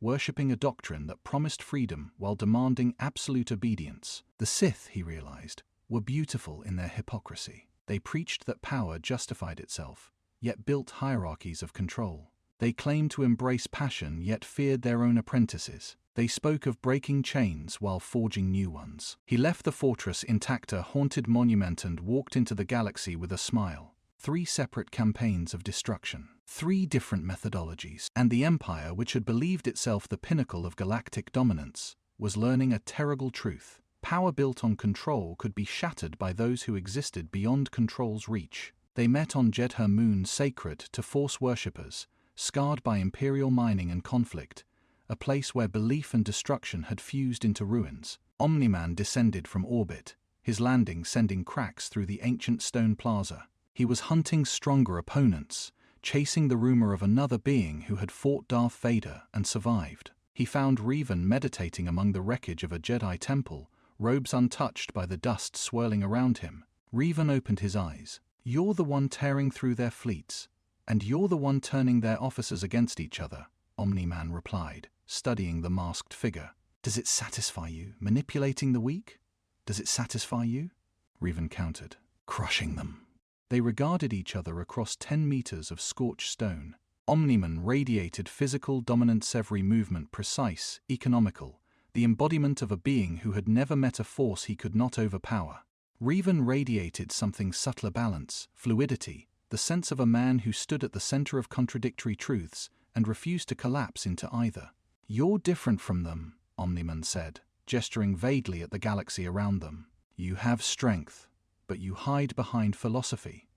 worshipping a doctrine that promised freedom while demanding absolute obedience. The Sith, he realized, were beautiful in their hypocrisy. They preached that power justified itself, yet built hierarchies of control. They claimed to embrace passion, yet feared their own apprentices. They spoke of breaking chains while forging new ones. He left the fortress intact, a haunted monument, and walked into the galaxy with a smile. 3 separate campaigns of destruction, 3 different methodologies, and the Empire, which had believed itself the pinnacle of galactic dominance, was learning a terrible truth. Power built on control could be shattered by those who existed beyond control's reach. They met on Jedha Moon, sacred to Force worshippers, scarred by Imperial mining and conflict, a place where belief and destruction had fused into ruins. Omni-Man descended from orbit, his landing sending cracks through the ancient stone plaza. He was hunting stronger opponents, chasing the rumor of another being who had fought Darth Vader and survived. He found Revan meditating among the wreckage of a Jedi temple, robes untouched by the dust swirling around him. Revan opened his eyes. "You're the one tearing through their fleets, and you're the one turning their officers against each other," Omni-Man replied, studying the masked figure. "Does it satisfy you, manipulating the weak? Does it satisfy you?" Revan countered. "Crushing them." They regarded each other across 10 meters of scorched stone. Omni-Man radiated physical dominance, every movement precise, economical, the embodiment of a being who had never met a force he could not overpower. Revan radiated something subtler: balance, fluidity, the sense of a man who stood at the center of contradictory truths and refused to collapse into either. "You're different from them," Omni-Man said, gesturing vaguely at the galaxy around them. "You have strength, but you hide behind philosophy."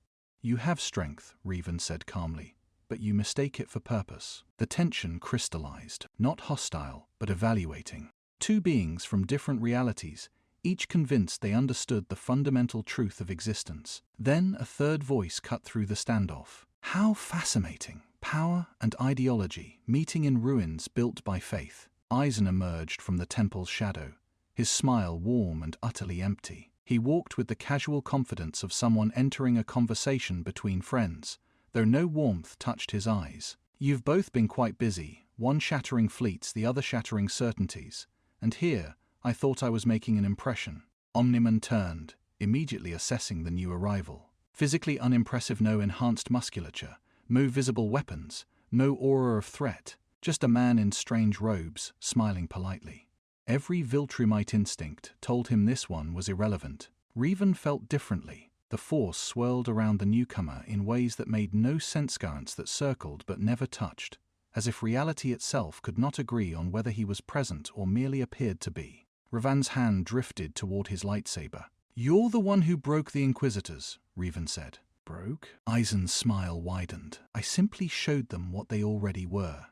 "You have strength," Revan said calmly, "but you mistake it for purpose." The tension crystallized, not hostile, but evaluating. 2 beings from different realities, each convinced they understood the fundamental truth of existence. Then a third voice cut through the standoff. "How fascinating! Power and ideology meeting in ruins built by faith." Aizen emerged from the temple's shadow, his smile warm and utterly empty. He walked with the casual confidence of someone entering a conversation between friends, though no warmth touched his eyes. "You've both been quite busy, one shattering fleets, the other shattering certainties. And here, I thought I was making an impression." Omni-Man turned, immediately assessing the new arrival. Physically unimpressive, no enhanced musculature, no visible weapons, no aura of threat, just a man in strange robes, smiling politely. Every Viltrumite instinct told him this one was irrelevant. Revan felt differently. The Force swirled around the newcomer in ways that made no sense, currents that circled but never touched, as if reality itself could not agree on whether he was present or merely appeared to be. Revan's hand drifted toward his lightsaber. "You're the one who broke the Inquisitors," Revan said. Broke? Aizen's smile widened. I simply showed them what they already were.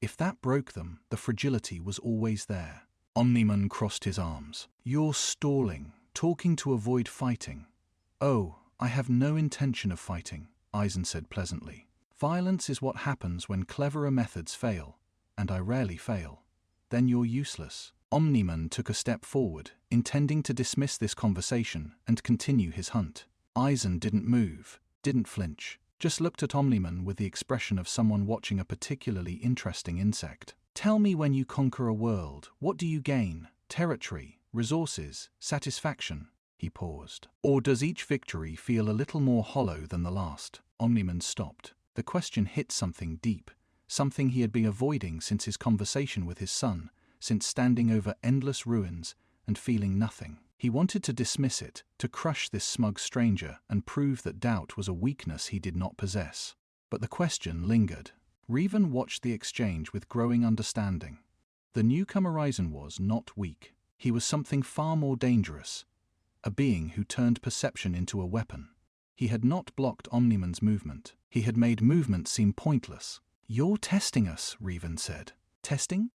If that broke them, the fragility was always there. Omni-Man crossed his arms. You're stalling, talking to avoid fighting. Oh, I have no intention of fighting, Aizen said pleasantly. Violence is what happens when cleverer methods fail, and I rarely fail. Then you're useless. Omni-Man took a step forward, intending to dismiss this conversation and continue his hunt. Aizen didn't move, didn't flinch, just looked at Omni-Man with the expression of someone watching a particularly interesting insect. Tell me, when you conquer a world, what do you gain? Territory, resources, satisfaction? He paused. Or does each victory feel a little more hollow than the last? Omni-Man stopped. The question hit something deep, something he had been avoiding since his conversation with his son, since standing over endless ruins and feeling nothing. He wanted to dismiss it, to crush this smug stranger and prove that doubt was a weakness he did not possess. But the question lingered. Revan watched the exchange with growing understanding. The newcomer Aizen was not weak. He was something far more dangerous, a being who turned perception into a weapon. He had not blocked Omni-Man's movement. He had made movement seem pointless. You're testing us, Revan said. Testing?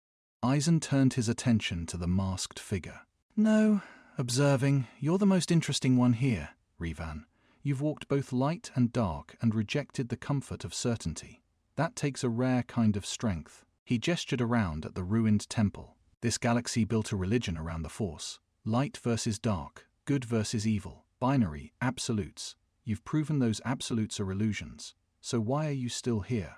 Aizen turned his attention to the masked figure. No, observing. You're the most interesting one here, Revan. You've walked both light and dark and rejected the comfort of certainty. That takes a rare kind of strength. He gestured around at the ruined temple. This galaxy built a religion around the Force. Light versus dark, good versus evil, binary, absolutes. You've proven those absolutes are illusions. So why are you still here?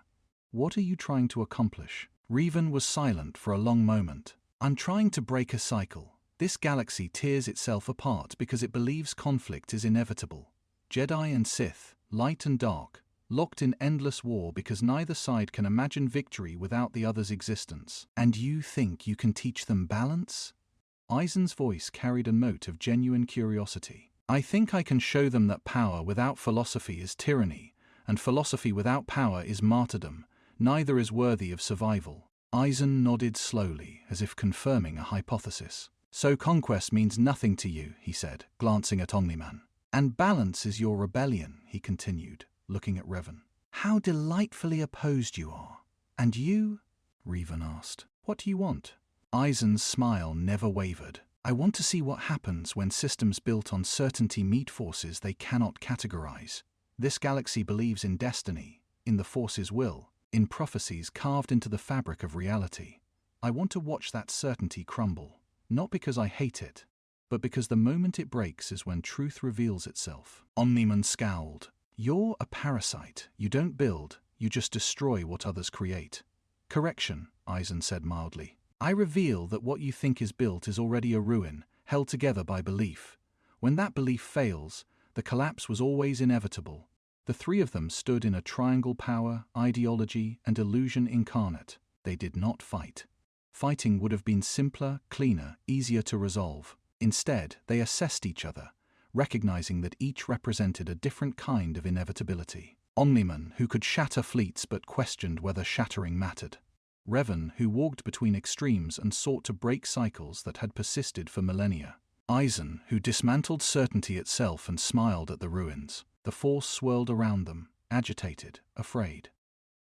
What are you trying to accomplish? Revan was silent for a long moment. I'm trying to break a cycle. This galaxy tears itself apart because it believes conflict is inevitable. Jedi and Sith, light and dark, locked in endless war because neither side can imagine victory without the other's existence. And you think you can teach them balance? Aizen's voice carried a note of genuine curiosity. I think I can show them that power without philosophy is tyranny, and philosophy without power is martyrdom. Neither is worthy of survival. Aizen nodded slowly, as if confirming a hypothesis. So conquest means nothing to you, he said, glancing at Omni-Man. And balance is your rebellion, he continued, looking at Revan. How delightfully opposed you are. And you? Revan asked. What do you want? Aizen's smile never wavered. I want to see what happens when systems built on certainty meet forces they cannot categorize. This galaxy believes in destiny, in the Force's will, in prophecies carved into the fabric of reality. I want to watch that certainty crumble, not because I hate it, but because the moment it breaks is when truth reveals itself. Omni-Man scowled. You're a parasite. You don't build, you just destroy what others create. Correction, Aizen said mildly. I reveal that what you think is built is already a ruin, held together by belief. When that belief fails, the collapse was always inevitable. The three of them stood in a triangle: power, ideology, and illusion incarnate. They did not fight. Fighting would have been simpler, cleaner, easier to resolve. Instead, they assessed each other, recognizing that each represented a different kind of inevitability. Omni-Man, who could shatter fleets but questioned whether shattering mattered. Revan, who walked between extremes and sought to break cycles that had persisted for millennia. Aizen, who dismantled certainty itself and smiled at the ruins. The Force swirled around them, agitated, afraid.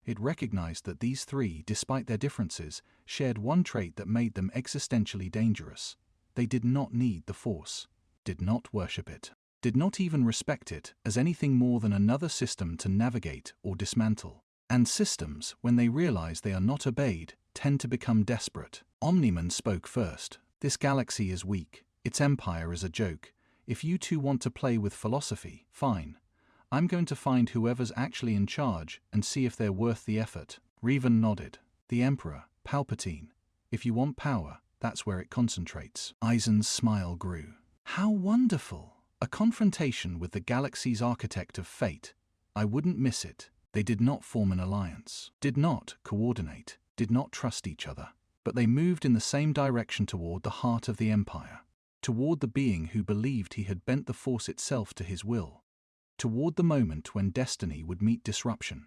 It recognized that these three, despite their differences, shared one trait that made them existentially dangerous. They did not need the Force, did not worship it, did not even respect it as anything more than another system to navigate or dismantle. And systems, when they realize they are not obeyed, tend to become desperate. Omni-Man spoke first. This galaxy is weak. Its empire is a joke. If you two want to play with philosophy, fine. I'm going to find whoever's actually in charge and see if they're worth the effort. Revan nodded. The Emperor, Palpatine. If you want power, that's where it concentrates. Aizen's smile grew. How wonderful! A confrontation with the galaxy's architect of fate. I wouldn't miss it. They did not form an alliance, did not coordinate, did not trust each other, but they moved in the same direction toward the heart of the Empire, toward the being who believed he had bent the Force itself to his will, toward the moment when destiny would meet disruption.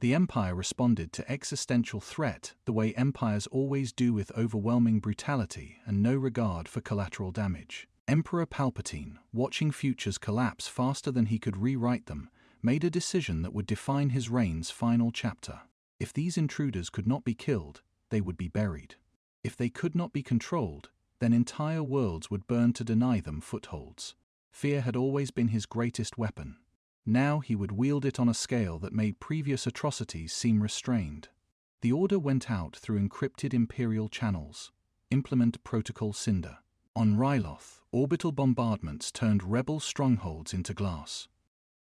The Empire responded to existential threat the way empires always do, with overwhelming brutality and no regard for collateral damage. Emperor Palpatine, watching futures collapse faster than he could rewrite them, made a decision that would define his reign's final chapter. If these intruders could not be killed, they would be buried. If they could not be controlled, then entire worlds would burn to deny them footholds. Fear had always been his greatest weapon. Now he would wield it on a scale that made previous atrocities seem restrained. The order went out through encrypted Imperial channels. Implement Protocol Cinder. On Ryloth, orbital bombardments turned rebel strongholds into glass.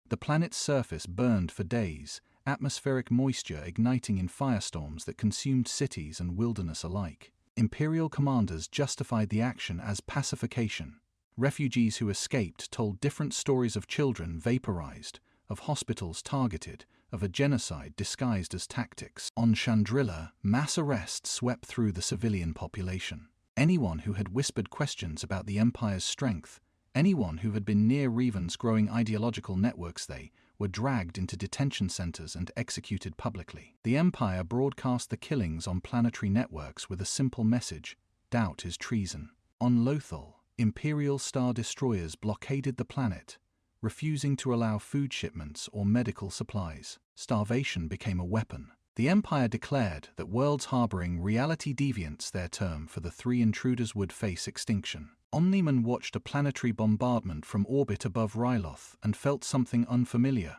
The planet's surface burned for days, atmospheric moisture igniting in firestorms that consumed cities and wilderness alike. Imperial commanders justified the action as pacification. Refugees who escaped told different stories of children vaporized, of hospitals targeted, of a genocide disguised as tactics. On Chandrila, mass arrests swept through the civilian population. Anyone who had whispered questions about the Empire's strength, anyone who had been near Revan's growing ideological networks, they were dragged into detention centers and executed publicly. The Empire broadcast the killings on planetary networks with a simple message: doubt is treason. On Lothal, Imperial Star Destroyers blockaded the planet, refusing to allow food shipments or medical supplies. Starvation became a weapon. The Empire declared that worlds harboring reality deviants, their term for the three intruders, would face extinction. Omni-Man watched a planetary bombardment from orbit above Ryloth and felt something unfamiliar: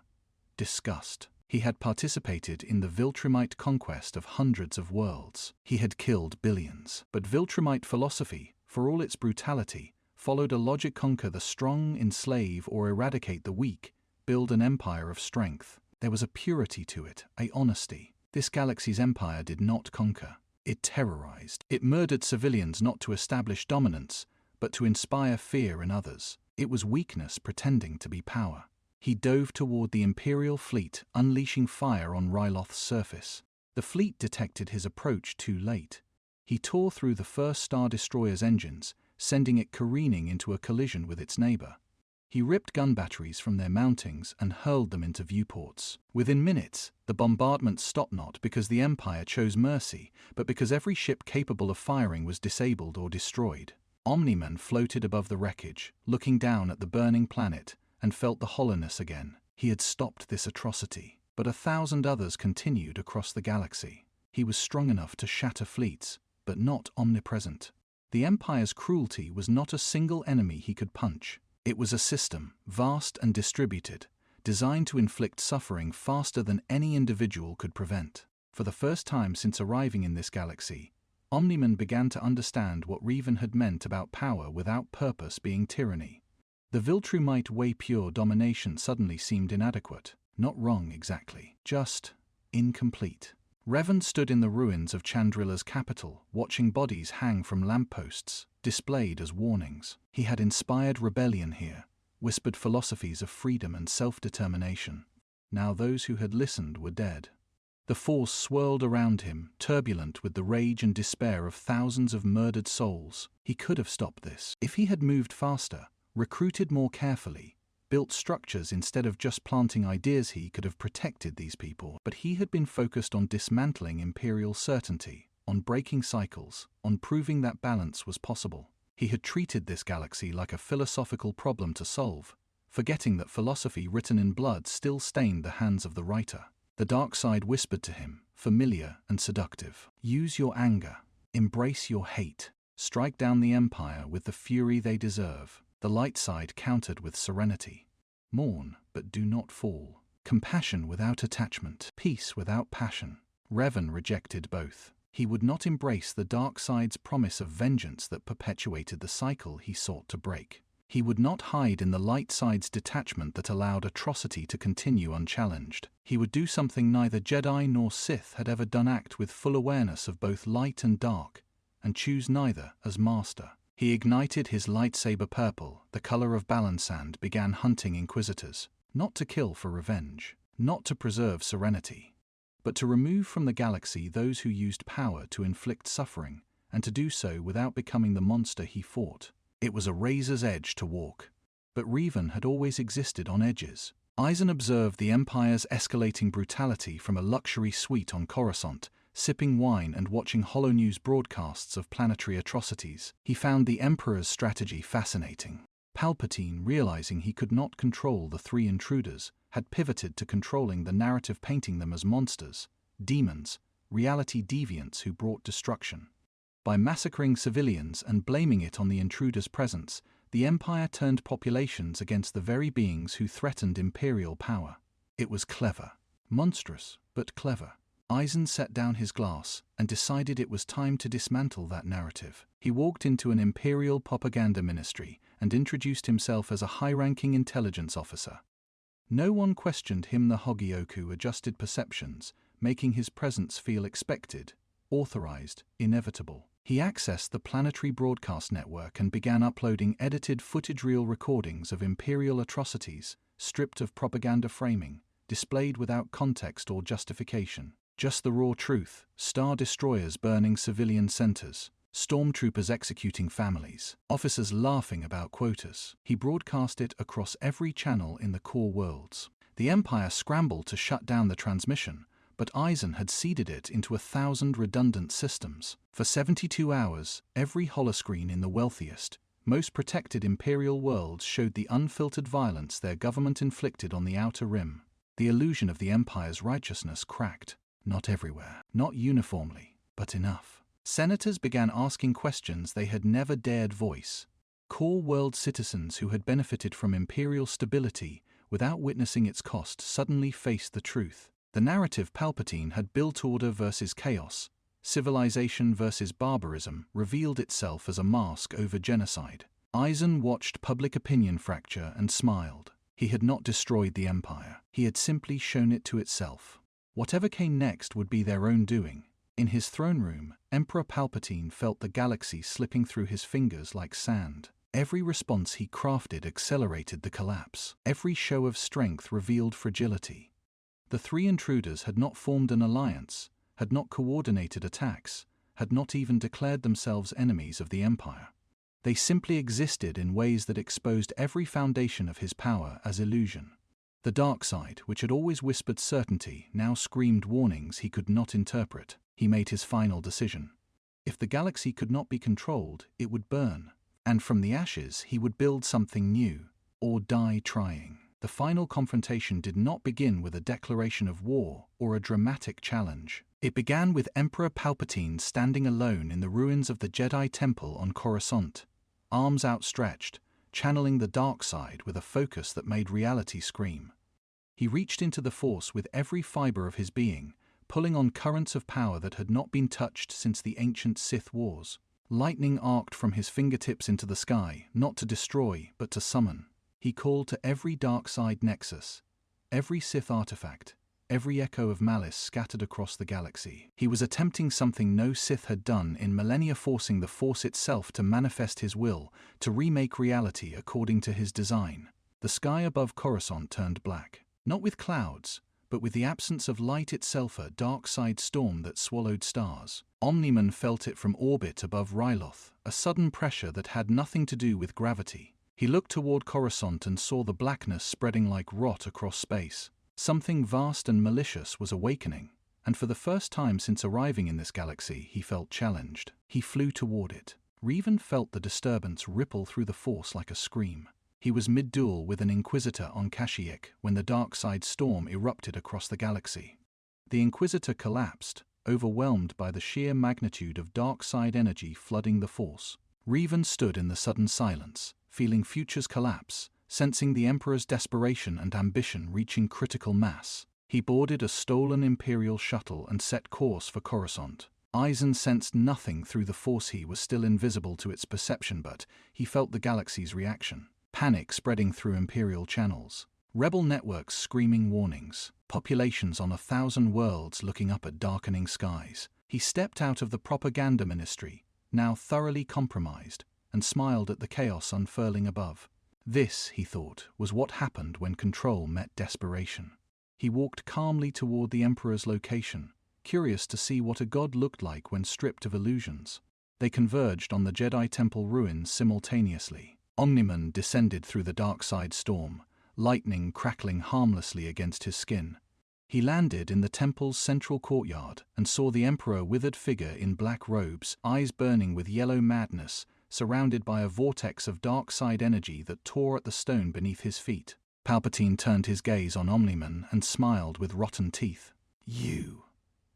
disgust. He had participated in the Viltrumite conquest of hundreds of worlds. He had killed billions. But Viltrumite philosophy, for all its brutality, followed a logic: conquer the strong, enslave or eradicate the weak, build an empire of strength. There was a purity to it, a honesty. This galaxy's empire did not conquer. It terrorized. It murdered civilians not to establish dominance, but to inspire fear in others. It was weakness pretending to be power. He dove toward the Imperial fleet, unleashing fire on Ryloth's surface. The fleet detected his approach too late. He tore through the first Star Destroyer's engines, sending it careening into a collision with its neighbor. He ripped gun batteries from their mountings and hurled them into viewports. Within minutes, the bombardment stopped, not because the Empire chose mercy, but because every ship capable of firing was disabled or destroyed. Omni-Man floated above the wreckage, looking down at the burning planet, and felt the hollowness again. He had stopped this atrocity, but 1,000 others continued across the galaxy. He was strong enough to shatter fleets, but not omnipresent. The Empire's cruelty was not a single enemy he could punch. It was a system, vast and distributed, designed to inflict suffering faster than any individual could prevent. For the first time since arriving in this galaxy, Omni-Man began to understand what Revan had meant about power without purpose being tyranny. The Viltrumite way pure domination suddenly seemed inadequate. Not wrong exactly, just incomplete. Revan stood in the ruins of Chandrila's capital, watching bodies hang from lampposts, displayed as warnings. He had inspired rebellion here, whispered philosophies of freedom and self-determination. Now those who had listened were dead. The Force swirled around him, turbulent with the rage and despair of thousands of murdered souls. He could have stopped this if he had moved faster, recruited more carefully, built structures instead of just planting ideas. He could have protected these people, but he had been focused on dismantling Imperial certainty, on breaking cycles, on proving that balance was possible. He had treated this galaxy like a philosophical problem to solve, forgetting that philosophy written in blood still stained the hands of the writer. The dark side whispered to him, familiar and seductive: use your anger, embrace your hate, strike down the Empire with the fury they deserve. The light side countered with serenity: mourn, but do not fall. Compassion without attachment, peace without passion. Revan rejected both. He would not embrace the dark side's promise of vengeance that perpetuated the cycle he sought to break. He would not hide in the light side's detachment that allowed atrocity to continue unchallenged. He would do something neither Jedi nor Sith had ever done: act with full awareness of both light and dark, and choose neither as master. He ignited his lightsaber purple, the color of Balansand, began hunting Inquisitors, not to kill for revenge, not to preserve serenity, but to remove from the galaxy those who used power to inflict suffering, and to do so without becoming the monster he fought. It was a razor's edge to walk, but Revan had always existed on edges. Aizen observed the Empire's escalating brutality from a luxury suite on Coruscant, sipping wine and watching holonews broadcasts of planetary atrocities. He found the Emperor's strategy fascinating. Palpatine, realizing he could not control the three intruders, had pivoted to controlling the narrative, painting them as monsters, demons, reality deviants who brought destruction. By massacring civilians and blaming it on the intruders' presence, the Empire turned populations against the very beings who threatened imperial power. It was clever. Monstrous, but clever. Aizen set down his glass and decided it was time to dismantle that narrative. He walked into an imperial propaganda ministry and introduced himself as a high-ranking intelligence officer. No one questioned him. The Hogyoku adjusted perceptions, making his presence feel expected, authorized, inevitable. He accessed the planetary broadcast network and began uploading edited footage, real recordings of imperial atrocities, stripped of propaganda framing, displayed without context or justification. Just the raw truth: star destroyers burning civilian centers, stormtroopers executing families, officers laughing about quotas. He broadcast it across every channel in the core worlds. The Empire scrambled to shut down the transmission, but Aizen had seeded it into 1,000 redundant systems. For 72 hours, every holoscreen in the wealthiest, most protected imperial worlds showed the unfiltered violence their government inflicted on the outer rim. The illusion of the Empire's righteousness cracked. Not everywhere, not uniformly, but enough. Senators began asking questions they had never dared voice. Core world citizens who had benefited from imperial stability without witnessing its cost suddenly faced the truth. The narrative Palpatine had built, order versus chaos, civilization versus barbarism, revealed itself as a mask over genocide. Aizen watched public opinion fracture and smiled. He had not destroyed the Empire. He had simply shown it to itself. Whatever came next would be their own doing. In his throne room, Emperor Palpatine felt the galaxy slipping through his fingers like sand. Every response he crafted accelerated the collapse. Every show of strength revealed fragility. The three intruders had not formed an alliance, had not coordinated attacks, had not even declared themselves enemies of the Empire. They simply existed in ways that exposed every foundation of his power as illusion. The dark side, which had always whispered certainty, now screamed warnings he could not interpret. He made his final decision. If the galaxy could not be controlled, it would burn. And from the ashes he would build something new, or die trying. The final confrontation did not begin with a declaration of war or a dramatic challenge. It began with Emperor Palpatine standing alone in the ruins of the Jedi Temple on Coruscant, arms outstretched, channeling the dark side with a focus that made reality scream. He reached into the Force with every fiber of his being, pulling on currents of power that had not been touched since the ancient Sith Wars. Lightning arced from his fingertips into the sky, not to destroy, but to summon. He called to every dark side nexus, every Sith artifact, every echo of malice scattered across the galaxy. He was attempting something no Sith had done in millennia, forcing the Force itself to manifest his will, to remake reality according to his design. The sky above Coruscant turned black, not with clouds, but with the absence of light itself, a dark side storm that swallowed stars. Omni-Man felt it from orbit above Ryloth, a sudden pressure that had nothing to do with gravity. He looked toward Coruscant and saw the blackness spreading like rot across space. Something vast and malicious was awakening, and for the first time since arriving in this galaxy, he felt challenged. He flew toward it. Revan felt the disturbance ripple through the Force like a scream. He was mid-duel with an Inquisitor on Kashyyyk when the dark side storm erupted across the galaxy. The Inquisitor collapsed, overwhelmed by the sheer magnitude of dark side energy flooding the Force. Revan stood in the sudden silence, feeling futures collapse, sensing the Emperor's desperation and ambition reaching critical mass. He boarded a stolen Imperial shuttle and set course for Coruscant. Aizen sensed nothing through the Force. He was still invisible to its perception, but he felt the galaxy's reaction. Panic spreading through Imperial channels. Rebel networks screaming warnings. Populations on 1,000 worlds looking up at darkening skies. He stepped out of the propaganda ministry, now thoroughly compromised, and smiled at the chaos unfurling above. This, he thought, was what happened when control met desperation. He walked calmly toward the Emperor's location, curious to see what a god looked like when stripped of illusions. They converged on the Jedi Temple ruins simultaneously. Omni-Man descended through the dark side storm, lightning crackling harmlessly against his skin. He landed in the temple's central courtyard and saw the Emperor, withered figure in black robes, eyes burning with yellow madness, surrounded by a vortex of dark side energy that tore at the stone beneath his feet. Palpatine turned his gaze on Omni-Man and smiled with rotten teeth. "You,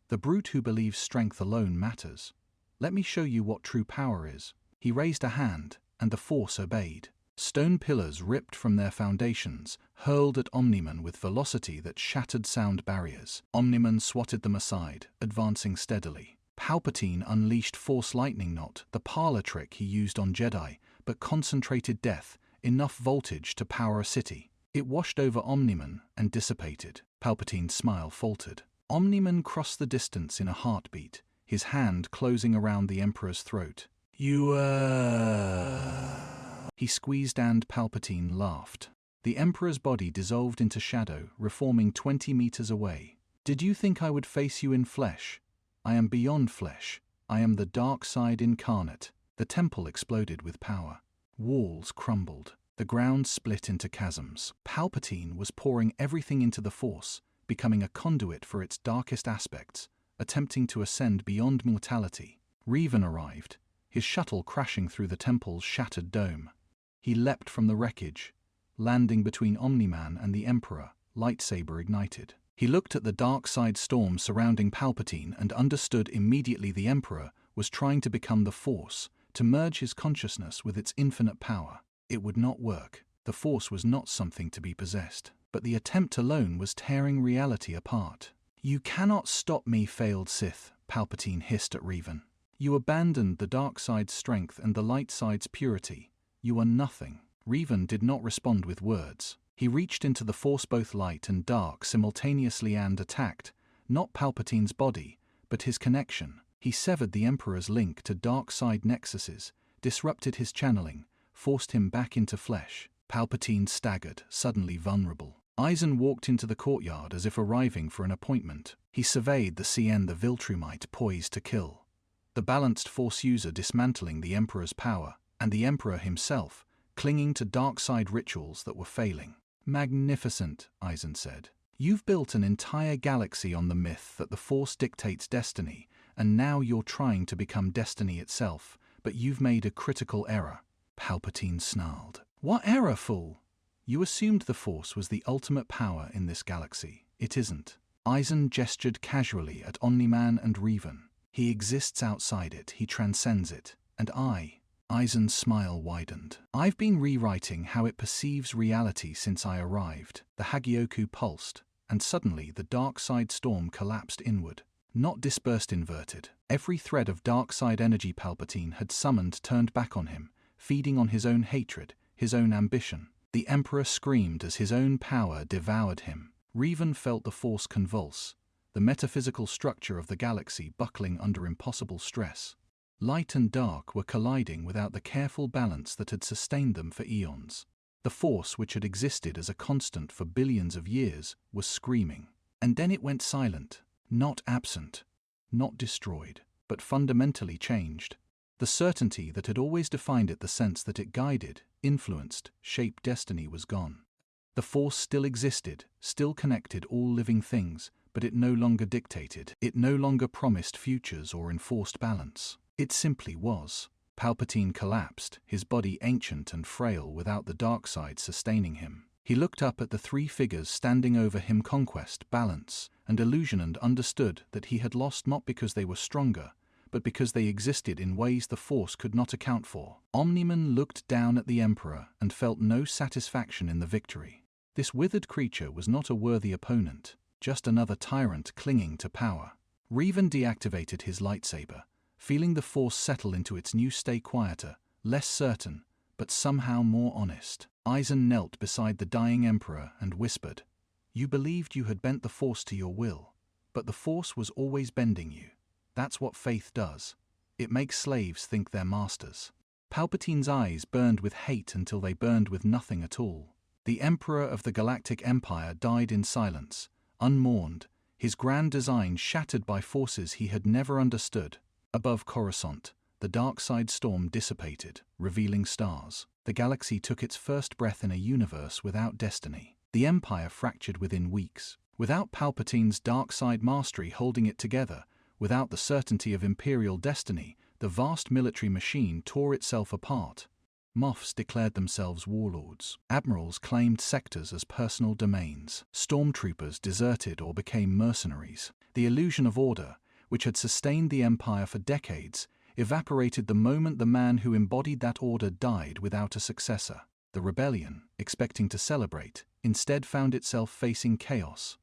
the brute who believes strength alone matters. Let me show you what true power is." He raised a hand, and the Force obeyed. Stone pillars ripped from their foundations, hurled at Omni-Man with velocity that shattered sound barriers. Omni-Man swatted them aside, advancing steadily. Palpatine unleashed Force Lightning, not the parlor trick he used on Jedi, but concentrated death, enough voltage to power a city. It washed over Omni-Man and dissipated. Palpatine's smile faltered. Omni-Man crossed the distance in a heartbeat, his hand closing around the Emperor's throat. He squeezed and Palpatine laughed. The Emperor's body dissolved into shadow, reforming 20 meters away. "Did you think I would face you in flesh? I am beyond flesh. I am the dark side incarnate." The temple exploded with power. Walls crumbled. The ground split into chasms. Palpatine was pouring everything into the Force, becoming a conduit for its darkest aspects, attempting to ascend beyond mortality. Revan arrived, his shuttle crashing through the temple's shattered dome. He leapt from the wreckage, landing between Omni-Man and the Emperor, lightsaber ignited. He looked at the dark side storm surrounding Palpatine and understood immediately the Emperor was trying to become the Force, to merge his consciousness with its infinite power. It would not work. The Force was not something to be possessed, but the attempt alone was tearing reality apart. "You cannot stop me, failed Sith," Palpatine hissed at Revan. "You abandoned the dark side's strength and the light side's purity. You are nothing." Revan did not respond with words. He reached into the Force, both light and dark simultaneously, and attacked, not Palpatine's body, but his connection. He severed the Emperor's link to dark side nexuses, disrupted his channeling, forced him back into flesh. Palpatine staggered, suddenly vulnerable. Aizen walked into the courtyard as if arriving for an appointment. He surveyed the CN, the Viltrumite, poised to kill. The balanced Force user dismantling the Emperor's power, and the Emperor himself, clinging to dark side rituals that were failing. "Magnificent," Aizen said. "You've built an entire galaxy on the myth that the Force dictates destiny, and now you're trying to become destiny itself, but you've made a critical error." Palpatine snarled. "What error, fool? You assumed the Force was the ultimate power in this galaxy. It isn't." Aizen gestured casually at Omni-Man and Revan. "He exists outside it, he transcends it. And Aizen's smile widened. "I've been rewriting how it perceives reality since I arrived." The Hagioku pulsed, and suddenly the dark side storm collapsed inward. Not dispersed, inverted. Every thread of dark side energy Palpatine had summoned turned back on him, feeding on his own hatred, his own ambition. The Emperor screamed as his own power devoured him. Revan felt the Force convulse, the metaphysical structure of the galaxy buckling under impossible stress. Light and dark were colliding without the careful balance that had sustained them for eons. The Force, which had existed as a constant for billions of years, was screaming. And then it went silent, not absent, not destroyed, but fundamentally changed. The certainty that had always defined it, the sense that it guided, influenced, shaped destiny, was gone. The Force still existed, still connected all living things, but it no longer dictated. It no longer promised futures or enforced balance. It simply was. Palpatine collapsed, his body ancient and frail without the dark side sustaining him. He looked up at the three figures standing over him, conquest, balance, and illusion, and understood that he had lost not because they were stronger, but because they existed in ways the Force could not account for. Omni-Man looked down at the Emperor and felt no satisfaction in the victory. This withered creature was not a worthy opponent, just another tyrant clinging to power. Revan deactivated his lightsaber, feeling the Force settle into its new state, quieter, less certain, but somehow more honest. Aizen knelt beside the dying Emperor and whispered, "You believed you had bent the Force to your will, but the Force was always bending you. That's what faith does. It makes slaves think they're masters." Palpatine's eyes burned with hate until they burned with nothing at all. The Emperor of the Galactic Empire died in silence, unmourned, his grand design shattered by forces he had never understood. Above Coruscant, the dark side storm dissipated, revealing stars. The galaxy took its first breath in a universe without destiny. The Empire fractured within weeks. Without Palpatine's dark side mastery holding it together, without the certainty of imperial destiny, The vast military machine tore itself apart. Moffs declared themselves warlords. Admirals claimed sectors as personal domains. Stormtroopers deserted or became mercenaries. The illusion of order, which had sustained the Empire for decades, evaporated the moment the man who embodied that order died without a successor. The rebellion, expecting to celebrate, instead found itself facing chaos.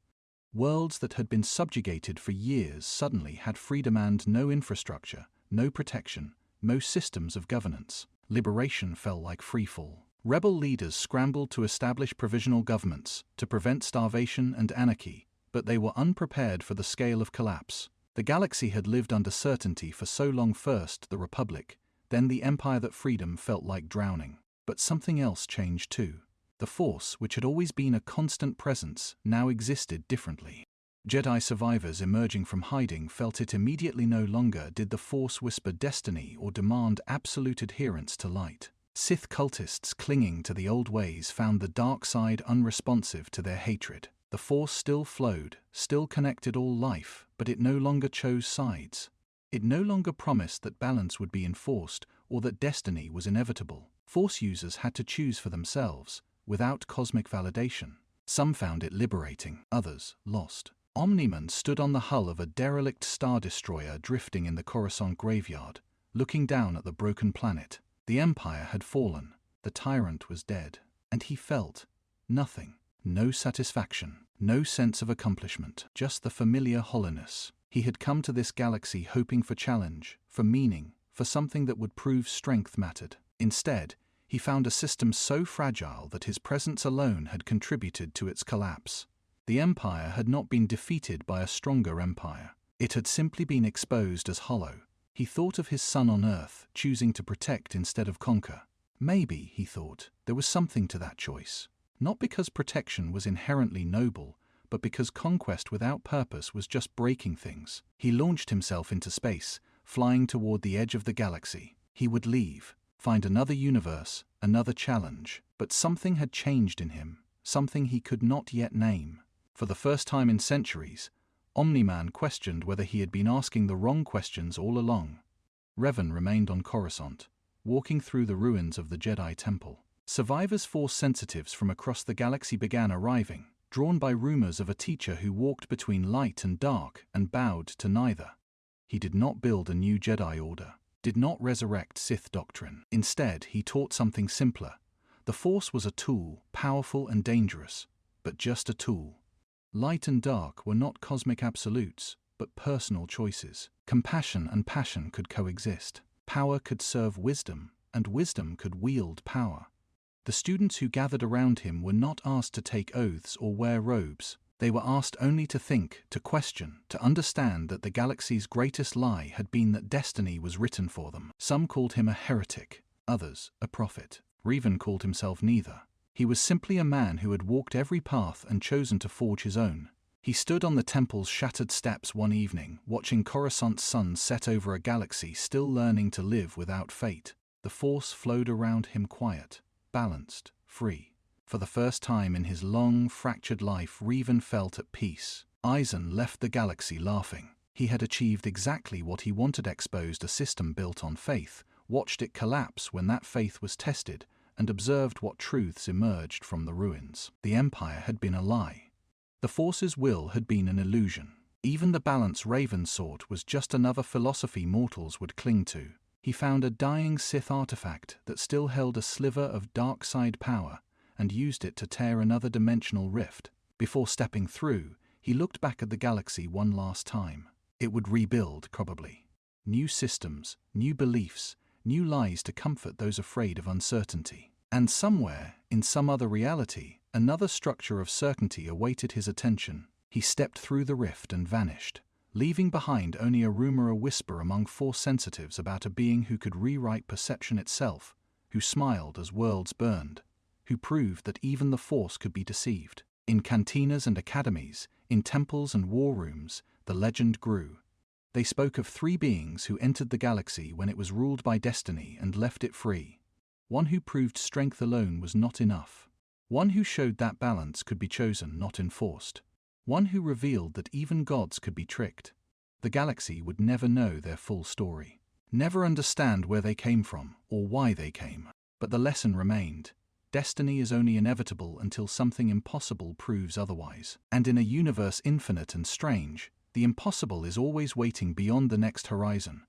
Worlds that had been subjugated for years suddenly had freedom and no infrastructure, no protection, no systems of governance. Liberation felt like freefall. Rebel leaders scrambled to establish provisional governments to prevent starvation and anarchy, but they were unprepared for the scale of collapse. The galaxy had lived under certainty for so long, first the Republic, then the Empire, that freedom felt like drowning. But something else changed too. The Force, which had always been a constant presence, now existed differently. Jedi survivors emerging from hiding felt it immediately. No longer did the Force whisper destiny or demand absolute adherence to light. Sith cultists clinging to the old ways found the dark side unresponsive to their hatred. The Force still flowed, still connected all life, but it no longer chose sides. It no longer promised that balance would be enforced or that destiny was inevitable. Force users had to choose for themselves, without cosmic validation. Some found it liberating, others lost. Omni-Man stood on the hull of a derelict star destroyer drifting in the Coruscant graveyard, looking down at the broken planet. The Empire had fallen, the tyrant was dead, and he felt nothing. No satisfaction, no sense of accomplishment, just the familiar hollowness. He had come to this galaxy hoping for challenge, for meaning, for something that would prove strength mattered. Instead, he found a system so fragile that his presence alone had contributed to its collapse. The Empire had not been defeated by a stronger empire. It had simply been exposed as hollow. He thought of his son on Earth, choosing to protect instead of conquer. Maybe, he thought, there was something to that choice. Not because protection was inherently noble, but because conquest without purpose was just breaking things. He launched himself into space, flying toward the edge of the galaxy. He would leave, find another universe, another challenge. But something had changed in him, something he could not yet name. For the first time in centuries, Omni-Man questioned whether he had been asking the wrong questions all along. Revan remained on Coruscant, walking through the ruins of the Jedi Temple. Survivors, Force sensitives from across the galaxy began arriving, drawn by rumors of a teacher who walked between light and dark and bowed to neither. He did not build a new Jedi Order, did not resurrect Sith doctrine. Instead, he taught something simpler. The Force was a tool, powerful and dangerous, but just a tool. Light and dark were not cosmic absolutes, but personal choices. Compassion and passion could coexist. Power could serve wisdom, and wisdom could wield power. The students who gathered around him were not asked to take oaths or wear robes. They were asked only to think, to question, to understand that the galaxy's greatest lie had been that destiny was written for them. Some called him a heretic, others a prophet. Revan called himself neither. He was simply a man who had walked every path and chosen to forge his own. He stood on the temple's shattered steps one evening, watching Coruscant's sun set over a galaxy still learning to live without fate. The Force flowed around him, quiet, balanced, free. For the first time in his long, fractured life, Revan felt at peace. Aizen left the galaxy laughing. He had achieved exactly what he wanted: exposed a system built on faith, watched it collapse when that faith was tested, and observed what truths emerged from the ruins. The Empire had been a lie. The Force's will had been an illusion. Even the balance Revan sought was just another philosophy mortals would cling to. He found a dying Sith artifact that still held a sliver of dark side power, and used it to tear another dimensional rift. Before stepping through, he looked back at the galaxy one last time. It would rebuild, probably. New systems, new beliefs, new lies to comfort those afraid of uncertainty. And somewhere, in some other reality, another structure of certainty awaited his attention. He stepped through the rift and vanished, leaving behind only a rumor, a whisper among Force sensitives about a being who could rewrite perception itself, who smiled as worlds burned, who proved that even the Force could be deceived. In cantinas and academies, in temples and war rooms, the legend grew. They spoke of three beings who entered the galaxy when it was ruled by destiny and left it free. One who proved strength alone was not enough. One who showed that balance could be chosen, not enforced. One who revealed that even gods could be tricked. The galaxy would never know their full story. never understand where they came from or why they came. But the lesson remained. Destiny is only inevitable until something impossible proves otherwise. And in a universe infinite and strange, the impossible is always waiting beyond the next horizon.